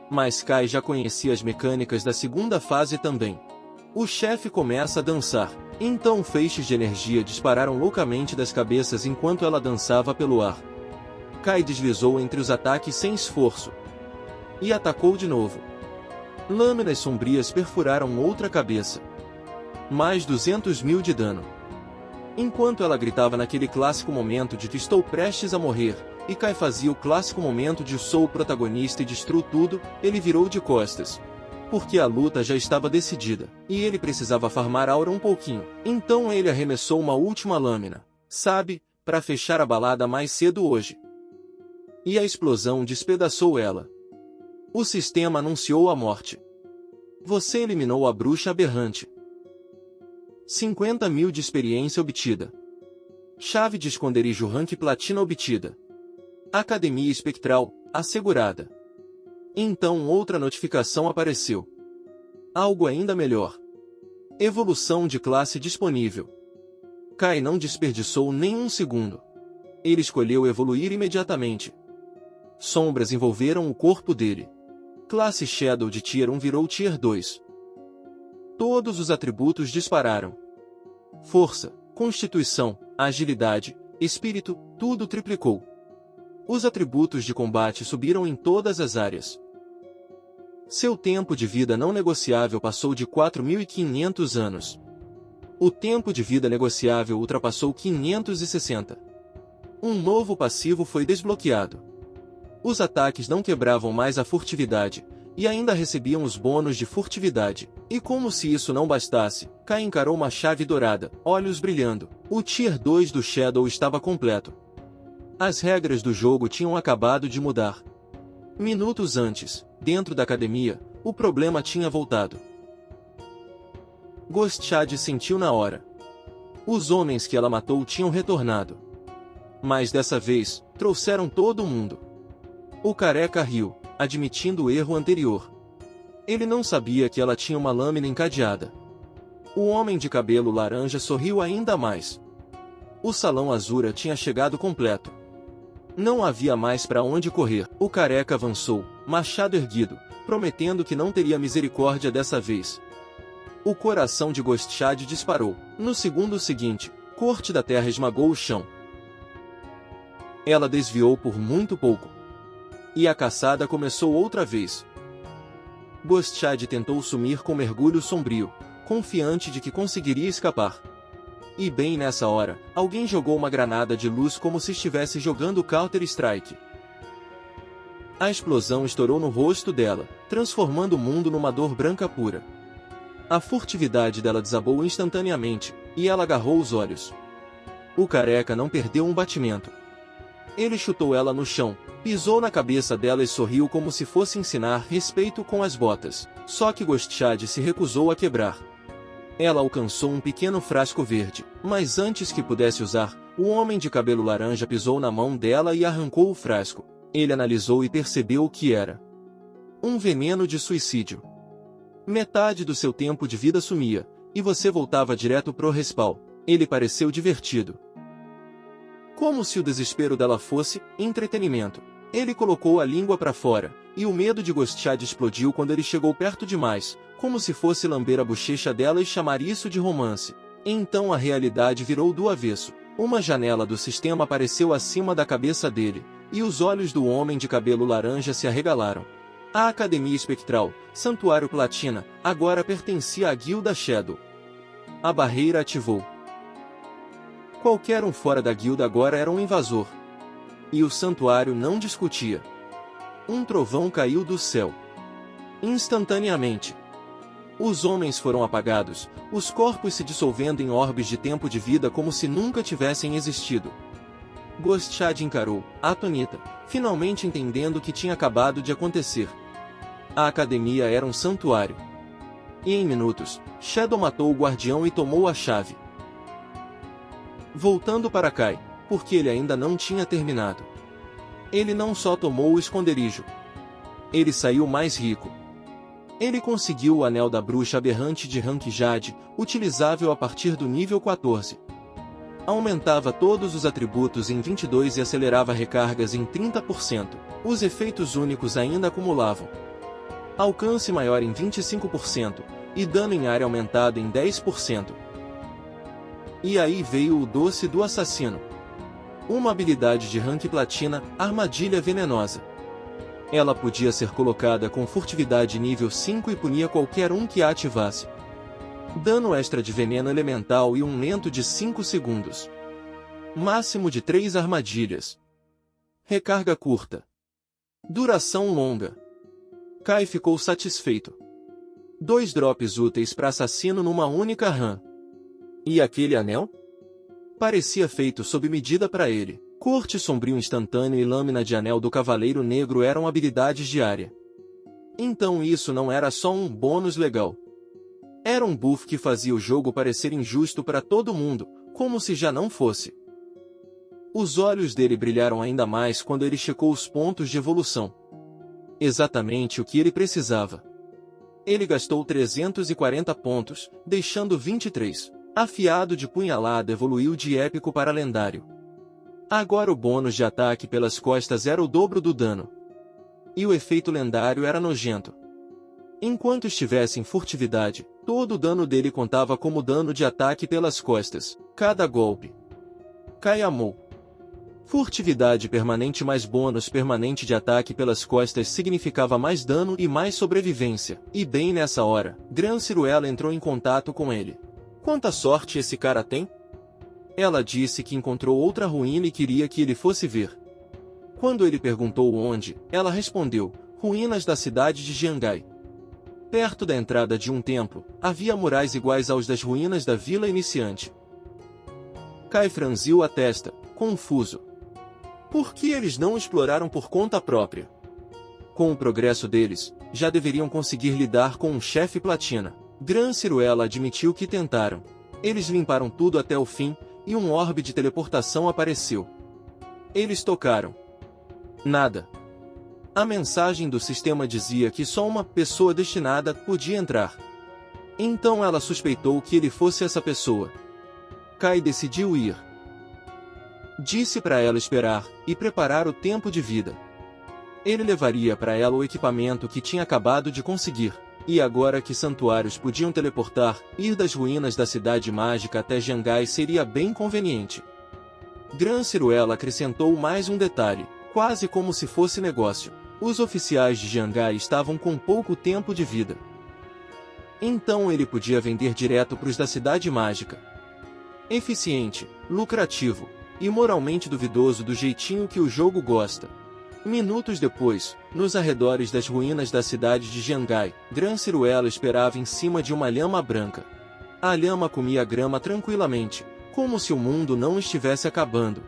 Mas Kai já conhecia as mecânicas da segunda fase também. O chefe começa a dançar, então feixes de energia dispararam loucamente das cabeças enquanto ela dançava pelo ar. Kai deslizou entre os ataques sem esforço. E atacou de novo. Lâminas sombrias perfuraram outra cabeça. Mais 200.000 de dano. Enquanto ela gritava naquele clássico momento de que estou prestes a morrer, e Kai fazia o clássico momento de sou o protagonista e destruo tudo, ele virou de costas. Porque a luta já estava decidida, e ele precisava farmar aura um pouquinho. Então ele arremessou uma última lâmina, sabe, para fechar a balada mais cedo hoje. E a explosão despedaçou ela. O sistema anunciou a morte. Você eliminou a bruxa aberrante. 50.000 de experiência obtida. Chave de esconderijo rank platina obtida. Academia espectral, assegurada. Então outra notificação apareceu. Algo ainda melhor. Evolução de classe disponível. Kai não desperdiçou nem um segundo. Ele escolheu evoluir imediatamente. Sombras envolveram o corpo dele. Classe Shadow de Tier 1 virou Tier 2. Todos os atributos dispararam. Força, constituição, agilidade, espírito, tudo triplicou. Os atributos de combate subiram em todas as áreas. Seu tempo de vida não negociável passou de 4.500 anos. O tempo de vida negociável ultrapassou 560. Um novo passivo foi desbloqueado. Os ataques não quebravam mais a furtividade, e ainda recebiam os bônus de furtividade. E como se isso não bastasse, Kai encarou uma chave dourada, olhos brilhando. O Tier 2 do Shadow estava completo. As regras do jogo tinham acabado de mudar. Minutos antes, dentro da academia, o problema tinha voltado. Gostchad sentiu na hora. Os homens que ela matou tinham retornado. Mas dessa vez, trouxeram todo mundo. O careca riu, admitindo o erro anterior. Ele não sabia que ela tinha uma lâmina encadeada. O homem de cabelo laranja sorriu ainda mais. O salão Azura tinha chegado completo. Não havia mais para onde correr. O careca avançou, machado erguido, prometendo que não teria misericórdia dessa vez. O coração de Gostchad disparou. No segundo seguinte, Corte da Terra esmagou o chão. Ela desviou por muito pouco. E a caçada começou outra vez. Gostchad tentou sumir com mergulho sombrio, confiante de que conseguiria escapar. E bem nessa hora, alguém jogou uma granada de luz como se estivesse jogando Counter-Strike. A explosão estourou no rosto dela, transformando o mundo numa dor branca pura. A furtividade dela desabou instantaneamente, e ela agarrou os olhos. O careca não perdeu um batimento. Ele chutou ela no chão, pisou na cabeça dela e sorriu como se fosse ensinar respeito com as botas, só que Gostchad se recusou a quebrar. Ela alcançou um pequeno frasco verde, mas antes que pudesse usar, o homem de cabelo laranja pisou na mão dela e arrancou o frasco. Ele analisou e percebeu o que era. Um veneno de suicídio. Metade do seu tempo de vida sumia, e você voltava direto pro respawn. Ele pareceu divertido. Como se o desespero dela fosse entretenimento. Ele colocou a língua para fora, e o medo de Gostchad explodiu quando ele chegou perto demais, como se fosse lamber a bochecha dela e chamar isso de romance. Então a realidade virou do avesso. Uma janela do sistema apareceu acima da cabeça dele, e os olhos do homem de cabelo laranja se arregalaram. A Academia Espectral, Santuário Platina, agora pertencia à Guilda Shadow. A barreira ativou. Qualquer um fora da guilda agora era um invasor. E o santuário não discutia. Um trovão caiu do céu. Instantaneamente. Os homens foram apagados, os corpos se dissolvendo em orbes de tempo de vida como se nunca tivessem existido. Gostchad encarou, atonita, finalmente entendendo o que tinha acabado de acontecer. A academia era um santuário. E em minutos, Shadow matou o guardião e tomou a chave. Voltando para Kai, porque ele ainda não tinha terminado. Ele não só tomou o esconderijo. Ele saiu mais rico. Ele conseguiu o anel da bruxa aberrante de rank Jade, utilizável a partir do nível 14. Aumentava todos os atributos em 22 e acelerava recargas em 30%. Os efeitos únicos ainda acumulavam alcance maior em 25%, e dano em área aumentado em 10%. E aí veio o doce do assassino. Uma habilidade de rank platina, armadilha venenosa. Ela podia ser colocada com furtividade nível 5 e punia qualquer um que a ativasse. Dano extra de veneno elemental e um lento de 5 segundos. Máximo de 3 armadilhas. Recarga curta. Duração longa. Kai ficou satisfeito. 2 drops úteis para assassino numa única run. E aquele anel? Parecia feito sob medida para ele. Corte sombrio instantâneo e lâmina de anel do Cavaleiro Negro eram habilidades de área. Então isso não era só um bônus legal. Era um buff que fazia o jogo parecer injusto para todo mundo, como se já não fosse. Os olhos dele brilharam ainda mais quando ele checou os pontos de evolução. Exatamente o que ele precisava. Ele gastou 340 pontos, deixando 23. Afiado de punhalada evoluiu de épico para lendário. Agora o bônus de ataque pelas costas era o dobro do dano. E o efeito lendário era nojento. Enquanto estivesse em furtividade, todo o dano dele contava como dano de ataque pelas costas, cada golpe. Kai amou. Furtividade permanente mais bônus permanente de ataque pelas costas significava mais dano e mais sobrevivência. E bem nessa hora, Gran Ciruela entrou em contato com ele. Quanta sorte esse cara tem? Ela disse que encontrou outra ruína e queria que ele fosse ver. Quando ele perguntou onde, ela respondeu, ruínas da cidade de Jiangai. Perto da entrada de um templo, havia murais iguais aos das ruínas da vila iniciante. Kai franziu a testa, confuso. Por que eles não exploraram por conta própria? Com o progresso deles, já deveriam conseguir lidar com um chefe platina. Gran Ciruela admitiu que tentaram. Eles limparam tudo até o fim, e um orbe de teleportação apareceu. Eles tocaram. Nada. A mensagem do sistema dizia que só uma pessoa destinada podia entrar. Então ela suspeitou que ele fosse essa pessoa. Kai decidiu ir. Disse para ela esperar e preparar o tempo de vida. Ele levaria para ela o equipamento que tinha acabado de conseguir, e agora que santuários podiam teleportar, ir das ruínas da cidade mágica até Jangai seria bem conveniente. Gran Ciruela acrescentou mais um detalhe, quase como se fosse negócio. Os oficiais de Jangai estavam com pouco tempo de vida. Então ele podia vender direto para os da cidade mágica. Eficiente, lucrativo e moralmente duvidoso do jeitinho que o jogo gosta. Minutos depois, nos arredores das ruínas da cidade de Jangai, Gran Ciruela esperava em cima de uma lhama branca. A lhama comia grama tranquilamente, como se o mundo não estivesse acabando.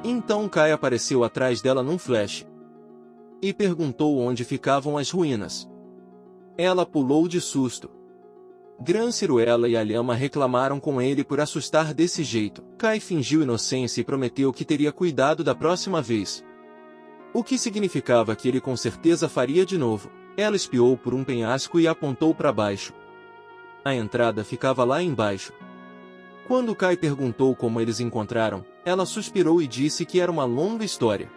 Então Kai apareceu atrás dela num flash e perguntou onde ficavam as ruínas. Ela pulou de susto. Gran Ciruela e a lhama reclamaram com ele por assustar desse jeito. Kai fingiu inocência e prometeu que teria cuidado da próxima vez. O que significava que ele com certeza faria de novo. Ela espiou por um penhasco e apontou para baixo. A entrada ficava lá embaixo. Quando Kai perguntou como eles encontraram, ela suspirou e disse que era uma longa história.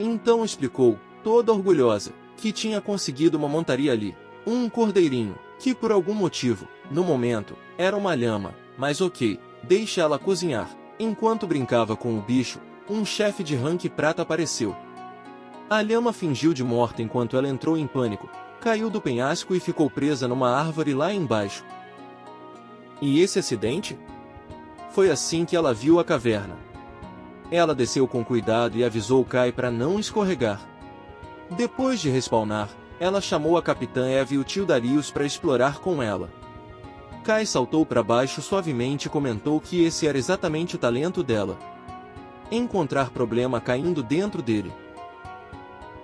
Então explicou, toda orgulhosa, que tinha conseguido uma montaria ali. Um cordeirinho, que por algum motivo, no momento, era uma lhama, mas ok, deixe ela cozinhar. Enquanto brincava com o bicho, um chefe de rank prata apareceu. A lhama fingiu de morta enquanto ela entrou em pânico, caiu do penhasco e ficou presa numa árvore lá embaixo. E esse acidente? Foi assim que ela viu a caverna. Ela desceu com cuidado e avisou Kai para não escorregar. Depois de respawnar, ela chamou a capitã Eve e o tio Darius para explorar com ela. Kai saltou para baixo suavemente e comentou que esse era exatamente o talento dela. Encontrar problema caindo dentro dele.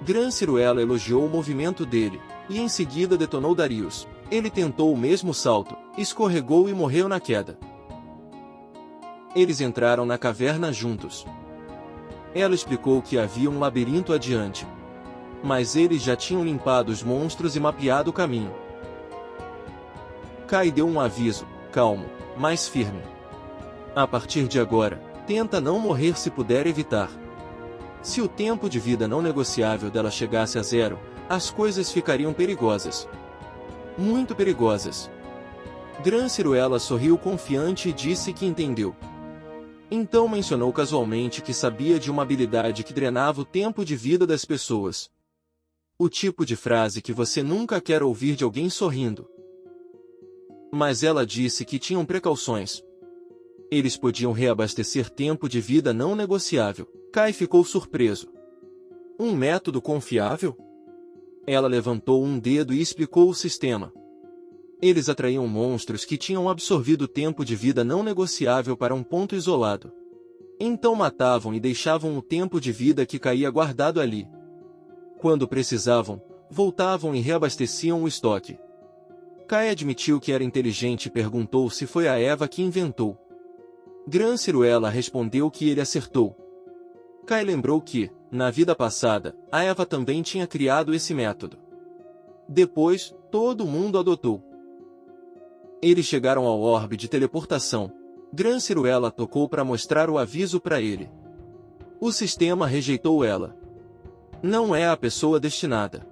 Gran Ciruela elogiou o movimento dele, e em seguida detonou Darius. Ele tentou o mesmo salto, escorregou e morreu na queda. Eles entraram na caverna juntos. Ela explicou que havia um labirinto adiante. Mas eles já tinham limpado os monstros e mapeado o caminho. Kai deu um aviso, calmo, mas firme. A partir de agora, tenta não morrer se puder evitar. Se o tempo de vida não negociável dela chegasse a 0, as coisas ficariam perigosas. Muito perigosas. Gran Ciruela sorriu confiante e disse que entendeu. Então mencionou casualmente que sabia de uma habilidade que drenava o tempo de vida das pessoas. O tipo de frase que você nunca quer ouvir de alguém sorrindo. Mas ela disse que tinham precauções. Eles podiam reabastecer tempo de vida não negociável. Kai ficou surpreso. Um método confiável? Ela levantou um dedo e explicou o sistema. Eles atraíam monstros que tinham absorvido tempo de vida não negociável para um ponto isolado. Então matavam e deixavam o tempo de vida que caía guardado ali. Quando precisavam, voltavam e reabasteciam o estoque. Kai admitiu que era inteligente e perguntou se foi a Eva que inventou. Gran Ciruela respondeu que ele acertou. Kai lembrou que, na vida passada, a Eva também tinha criado esse método. Depois, todo mundo adotou. Eles chegaram ao orbe de teleportação. Gran Ciruela tocou para mostrar o aviso para ele. O sistema rejeitou ela. Não é a pessoa destinada.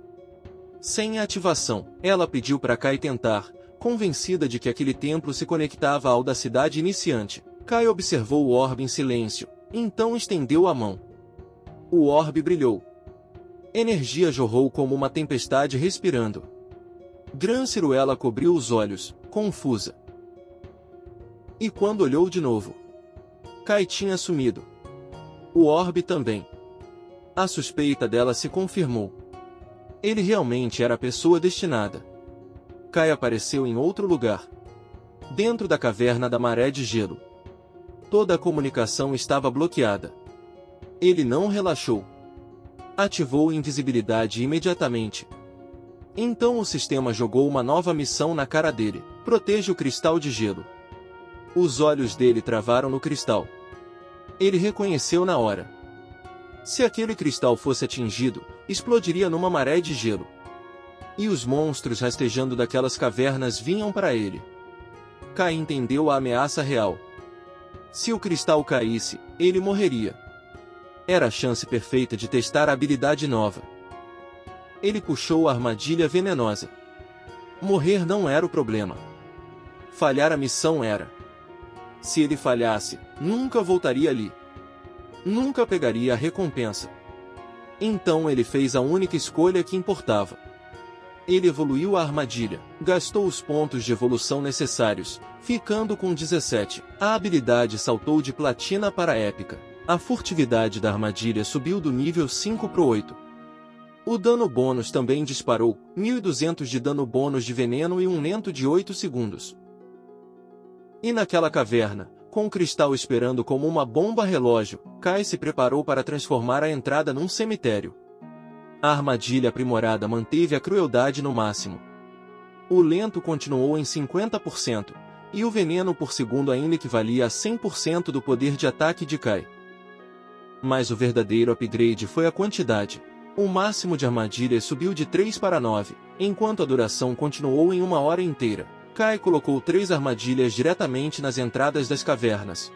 Sem ativação, ela pediu para Kai tentar, convencida de que aquele templo se conectava ao da cidade iniciante. Kai observou o orbe em silêncio, então estendeu a mão. O orbe brilhou. Energia jorrou como uma tempestade respirando. Gran Ciruela cobriu os olhos, confusa. E quando olhou de novo, Kai tinha sumido. O orbe também. A suspeita dela se confirmou. Ele realmente era a pessoa destinada. Kai apareceu em outro lugar. Dentro da caverna da maré de gelo. Toda a comunicação estava bloqueada. Ele não relaxou. Ativou invisibilidade imediatamente. Então o sistema jogou uma nova missão na cara dele. Proteja o cristal de gelo. Os olhos dele travaram no cristal. Ele reconheceu na hora. Se aquele cristal fosse atingido, explodiria numa maré de gelo. E os monstros rastejando daquelas cavernas vinham para ele. Kai entendeu a ameaça real. Se o cristal caísse, ele morreria. Era a chance perfeita de testar a habilidade nova. Ele puxou a armadilha venenosa. Morrer não era o problema. Falhar a missão era. Se ele falhasse, nunca voltaria ali. Nunca pegaria a recompensa. Então ele fez a única escolha que importava. Ele evoluiu a armadilha, gastou os pontos de evolução necessários, ficando com 17. A habilidade saltou de platina para épica. A furtividade da armadilha subiu do nível 5 para o 8. O dano bônus também disparou, 1200 de dano bônus de veneno e um lento de 8 segundos. E naquela caverna, com o cristal esperando como uma bomba relógio, Kai se preparou para transformar a entrada num cemitério. A armadilha aprimorada manteve a crueldade no máximo. O lento continuou em 50%, e o veneno por segundo ainda equivalia a 100% do poder de ataque de Kai. Mas o verdadeiro upgrade foi a quantidade. O máximo de armadilhas subiu de 3 para 9, enquanto a duração continuou em 1 hora inteira. Kai colocou 3 armadilhas diretamente nas entradas das cavernas.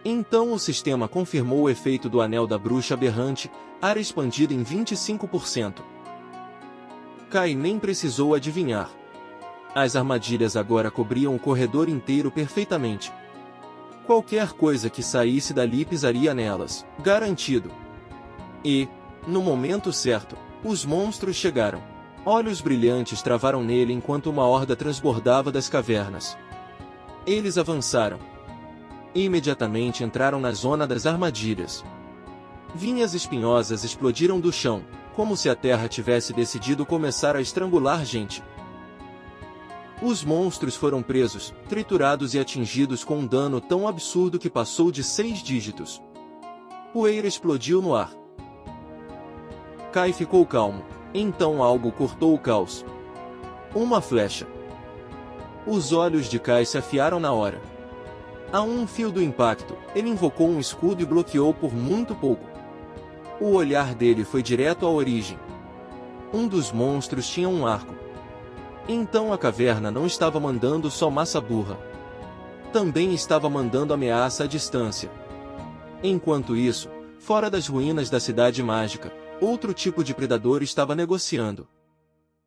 Então o sistema confirmou o efeito do Anel da Bruxa Aberrante, área expandida em 25%. Kai nem precisou adivinhar. As armadilhas agora cobriam o corredor inteiro perfeitamente. Qualquer coisa que saísse dali pisaria nelas, garantido. E, no momento certo, os monstros chegaram. Olhos brilhantes travaram nele enquanto uma horda transbordava das cavernas. Eles avançaram. E imediatamente entraram na zona das armadilhas. Vinhas espinhosas explodiram do chão, como se a terra tivesse decidido começar a estrangular gente. Os monstros foram presos, triturados e atingidos com um dano tão absurdo que passou de 6 dígitos. Poeira explodiu no ar. Kai ficou calmo. Então algo cortou o caos. Uma flecha. Os olhos de Kai se afiaram na hora. A um fio do impacto, ele invocou um escudo e bloqueou por muito pouco. O olhar dele foi direto à origem. Um dos monstros tinha um arco. Então a caverna não estava mandando só massa burra. Também estava mandando ameaça à distância. Enquanto isso, fora das ruínas da cidade mágica, outro tipo de predador estava negociando.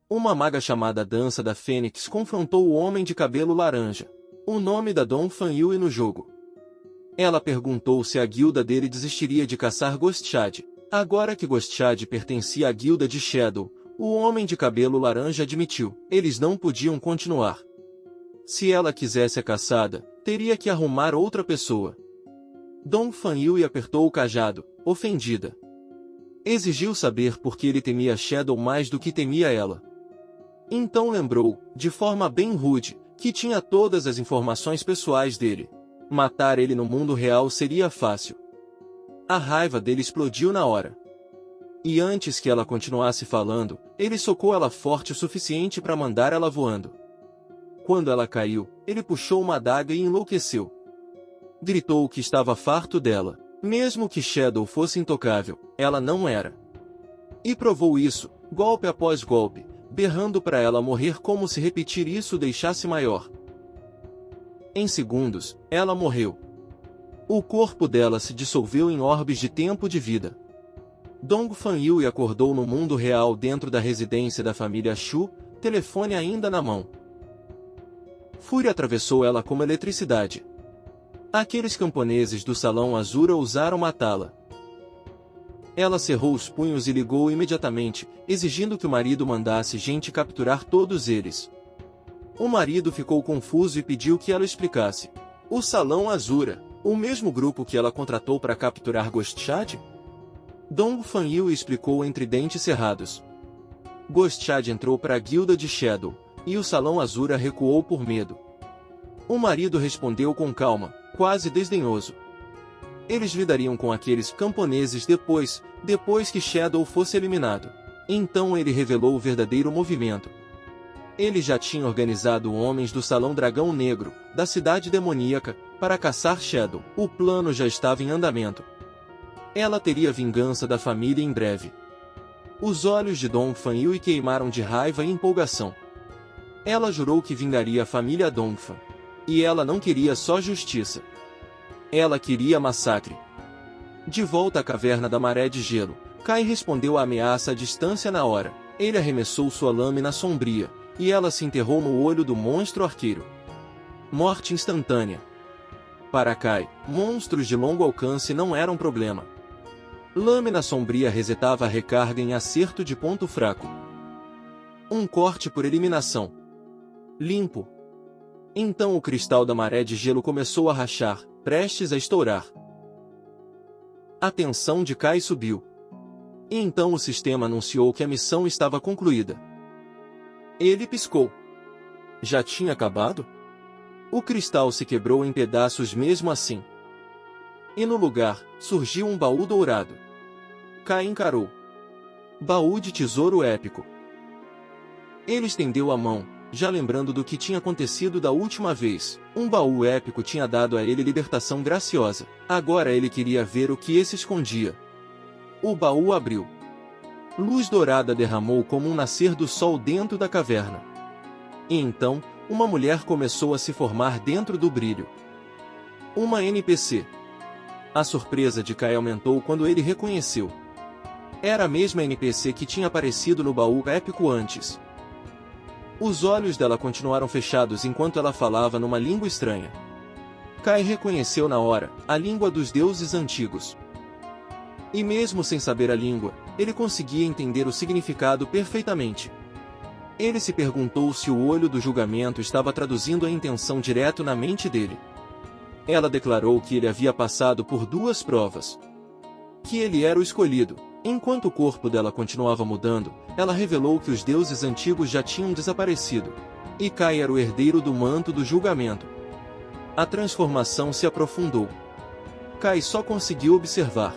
Uma maga chamada Dança da Fênix confrontou o homem de cabelo laranja. O nome da Dong Fanyue no jogo. Ela perguntou se a guilda dele desistiria de caçar Gostchad. Agora que Gostchad pertencia à guilda de Shadow, o homem de cabelo laranja admitiu, eles não podiam continuar. Se ela quisesse a caçada, teria que arrumar outra pessoa. Dong Fanyue apertou o cajado, ofendida. Exigiu saber por que ele temia Shadow mais do que temia ela. Então lembrou, de forma bem rude, que tinha todas as informações pessoais dele. Matar ele no mundo real seria fácil. A raiva dele explodiu na hora. E antes que ela continuasse falando, ele socou ela forte o suficiente para mandar ela voando. Quando ela caiu, ele puxou uma adaga e enlouqueceu. Gritou que estava farto dela. Mesmo que Shadow fosse intocável, ela não era. E provou isso, golpe após golpe, berrando para ela morrer como se repetir isso deixasse maior. Em segundos, ela morreu. O corpo dela se dissolveu em orbes de tempo de vida. Dong Fanyue acordou no mundo real dentro da residência da família Shu, telefone ainda na mão. Fúria atravessou ela como eletricidade. Aqueles camponeses do Salão Azura ousaram matá-la. Ela cerrou os punhos e ligou imediatamente, exigindo que o marido mandasse gente capturar todos eles. O marido ficou confuso e pediu que ela explicasse. O Salão Azura, o mesmo grupo que ela contratou para capturar Gostchad? Dong Fanyue explicou entre dentes cerrados. Gostchad entrou para a guilda de Shadow, e o Salão Azura recuou por medo. O marido respondeu com calma, quase desdenhoso. Eles lidariam com aqueles camponeses depois que Shadow fosse eliminado. Então ele revelou o verdadeiro movimento. Ele já tinha organizado homens do Salão Dragão Negro, da cidade demoníaca, para caçar Shadow. O plano já estava em andamento. Ela teria vingança da família em breve. Os olhos de Dongfang Yui queimaram de raiva e empolgação. Ela jurou que vingaria a família Dongfang. E ela não queria só justiça. Ela queria massacre. De volta à caverna da maré de gelo, Kai respondeu à ameaça à distância na hora. Ele arremessou sua lâmina sombria, e ela se enterrou no olho do monstro arqueiro. Morte instantânea. Para Kai, monstros de longo alcance não eram problema. Lâmina sombria resetava a recarga em acerto de ponto fraco. Um corte por eliminação. Limpo. Então o cristal da maré de gelo começou a rachar, prestes a estourar. A tensão de Kai subiu. E então o sistema anunciou que a missão estava concluída. Ele piscou. Já tinha acabado? O cristal se quebrou em pedaços mesmo assim. E no lugar, surgiu um baú dourado. Kai encarou. Baú de tesouro épico. Ele estendeu a mão, já lembrando do que tinha acontecido da última vez. Um baú épico tinha dado a ele libertação graciosa. Agora ele queria ver o que esse escondia. O baú abriu. Luz dourada derramou como um nascer do sol dentro da caverna. E então, uma mulher começou a se formar dentro do brilho. Uma NPC. A surpresa de Kai aumentou quando ele reconheceu. Era a mesma NPC que tinha aparecido no baú épico antes. Os olhos dela continuaram fechados enquanto ela falava numa língua estranha. Kai reconheceu na hora, a língua dos deuses antigos. E mesmo sem saber a língua, ele conseguia entender o significado perfeitamente. Ele se perguntou se o olho do julgamento estava traduzindo a intenção direto na mente dele. Ela declarou que ele havia passado por 2 provas. Que ele era o escolhido. Enquanto o corpo dela continuava mudando, ela revelou que os deuses antigos já tinham desaparecido. E Kai era o herdeiro do manto do julgamento. A transformação se aprofundou. Kai só conseguiu observar.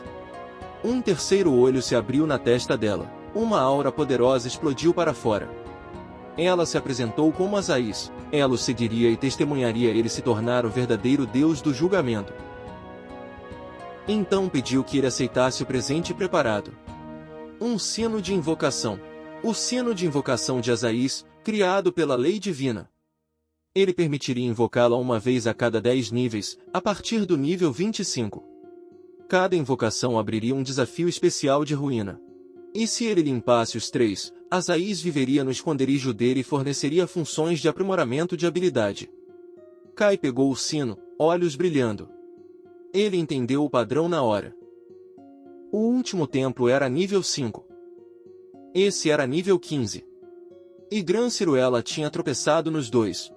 Um terceiro olho se abriu na testa dela. Uma aura poderosa explodiu para fora. Ela se apresentou como Azaís. Ela o seguiria e testemunharia ele se tornar o verdadeiro Deus do julgamento. Então pediu que ele aceitasse o presente preparado. Um sino de invocação. O sino de invocação de Azaís, criado pela lei divina. Ele permitiria invocá-la uma vez a cada 10 níveis, a partir do nível 25. Cada invocação abriria um desafio especial de ruína. E se ele limpasse os 3, Azaís viveria no esconderijo dele e forneceria funções de aprimoramento de habilidade. Kai pegou o sino, olhos brilhando. Ele entendeu o padrão na hora. O último templo era nível 5. Esse era nível 15. E Gran Ciruela tinha tropeçado nos 2.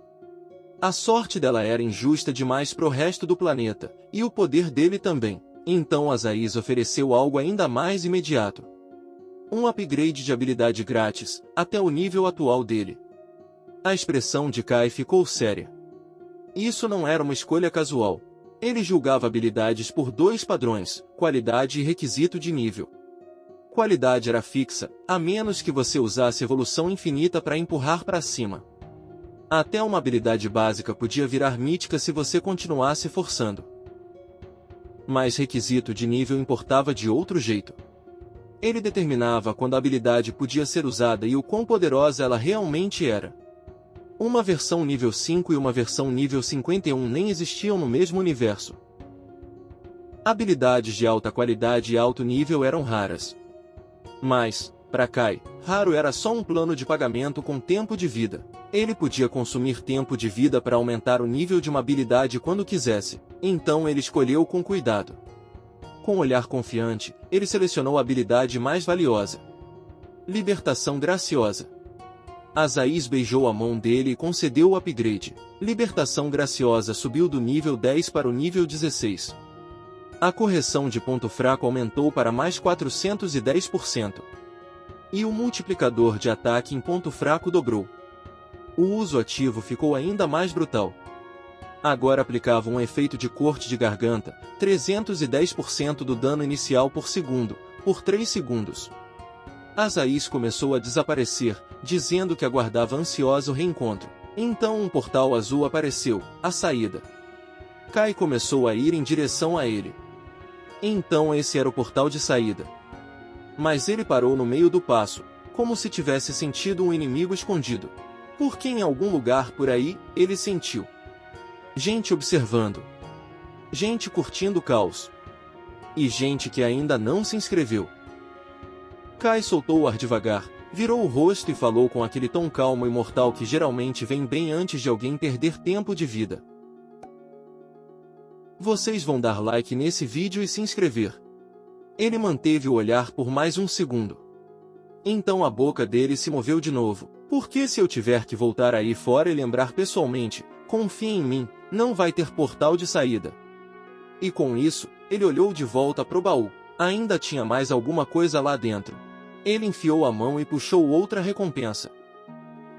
A sorte dela era injusta demais pro resto do planeta, e o poder dele também. Então Azaís ofereceu algo ainda mais imediato. Um upgrade de habilidade grátis, até o nível atual dele. A expressão de Kai ficou séria. Isso não era uma escolha casual. Ele julgava habilidades por 2 padrões, qualidade e requisito de nível. Qualidade era fixa, a menos que você usasse evolução infinita para empurrar para cima. Até uma habilidade básica podia virar mítica se você continuasse forçando. Mas requisito de nível importava de outro jeito. Ele determinava quando a habilidade podia ser usada e o quão poderosa ela realmente era. Uma versão nível 5 e uma versão nível 51 nem existiam no mesmo universo. Habilidades de alta qualidade e alto nível eram raras. Mas, para Kai, raro era só um plano de pagamento com tempo de vida. Ele podia consumir tempo de vida para aumentar o nível de uma habilidade quando quisesse, então ele escolheu com cuidado. Com um olhar confiante, ele selecionou a habilidade mais valiosa. Libertação graciosa. Azaís beijou a mão dele e concedeu o upgrade. Libertação graciosa subiu do nível 10 para o nível 16. A correção de ponto fraco aumentou para mais 410%. E o multiplicador de ataque em ponto fraco dobrou. O uso ativo ficou ainda mais brutal. Agora aplicava um efeito de corte de garganta, 310% do dano inicial por segundo, por 3 segundos. Azaís começou a desaparecer, dizendo que aguardava ansiosa o reencontro. Então um portal azul apareceu, a saída. Kai começou a ir em direção a ele. Então esse era o portal de saída. Mas ele parou no meio do passo, como se tivesse sentido um inimigo escondido. Porque em algum lugar por aí, ele sentiu gente observando. Gente curtindo o caos. E gente que ainda não se inscreveu. Kai soltou o ar devagar, virou o rosto e falou com aquele tom calmo e mortal que geralmente vem bem antes de alguém perder tempo de vida. Vocês vão dar like nesse vídeo e se inscrever. Ele manteve o olhar por mais um segundo. Então a boca dele se moveu de novo. Porque se eu tiver que voltar aí fora e lembrar pessoalmente, confie em mim, não vai ter portal de saída. E com isso, ele olhou de volta pro baú. Ainda tinha mais alguma coisa lá dentro. Ele enfiou a mão e puxou outra recompensa.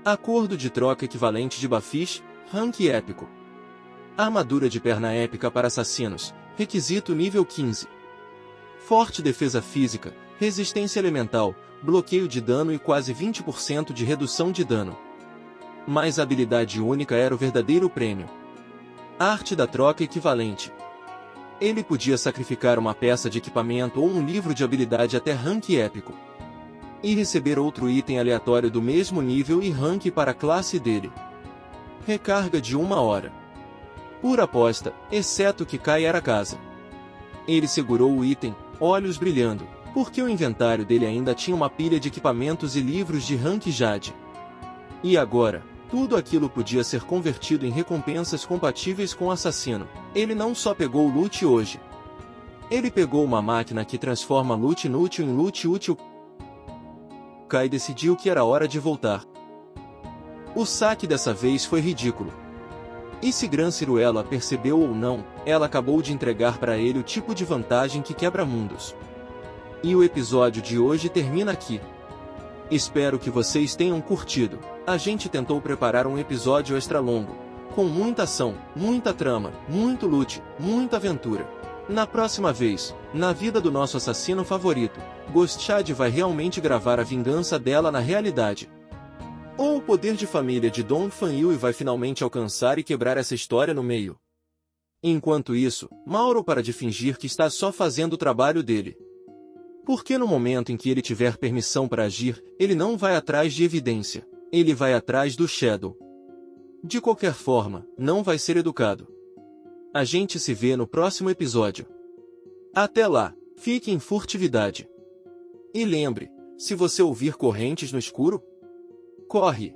Acordo de troca equivalente de Bafish, rank épico. Armadura de perna épica para assassinos, requisito nível 15. Forte defesa física, resistência elemental, bloqueio de dano e quase 20% de redução de dano. Mas a habilidade única era o verdadeiro prêmio. Arte da troca equivalente. Ele podia sacrificar uma peça de equipamento ou um livro de habilidade até rank épico. E receber outro item aleatório do mesmo nível e rank para a classe dele. Recarga de 1 hora. Por aposta, exceto que Kai era casa. Ele segurou o item, olhos brilhando, porque o inventário dele ainda tinha uma pilha de equipamentos e livros de rank Jade. E agora, tudo aquilo podia ser convertido em recompensas compatíveis com o assassino. Ele não só pegou o loot hoje. Ele pegou uma máquina que transforma loot inútil em loot útil. Kai decidiu que era hora de voltar. O saque dessa vez foi ridículo. E se Gran Ciruela percebeu ou não, ela acabou de entregar para ele o tipo de vantagem que quebra mundos. E o episódio de hoje termina aqui. Espero que vocês tenham curtido. A gente tentou preparar um episódio extra longo, com muita ação, muita trama, muito loot, muita aventura. Na próxima vez, na vida do nosso assassino favorito, Ghostshad vai realmente gravar a vingança dela na realidade. Ou o poder de família de Dong Fanhui vai finalmente alcançar e quebrar essa história no meio. Enquanto isso, Mauro para de fingir que está só fazendo o trabalho dele. Porque no momento em que ele tiver permissão para agir, ele não vai atrás de evidência. Ele vai atrás do Shadow. De qualquer forma, não vai ser educado. A gente se vê no próximo episódio. Até lá, fique em furtividade. E lembre, se você ouvir correntes no escuro, corre!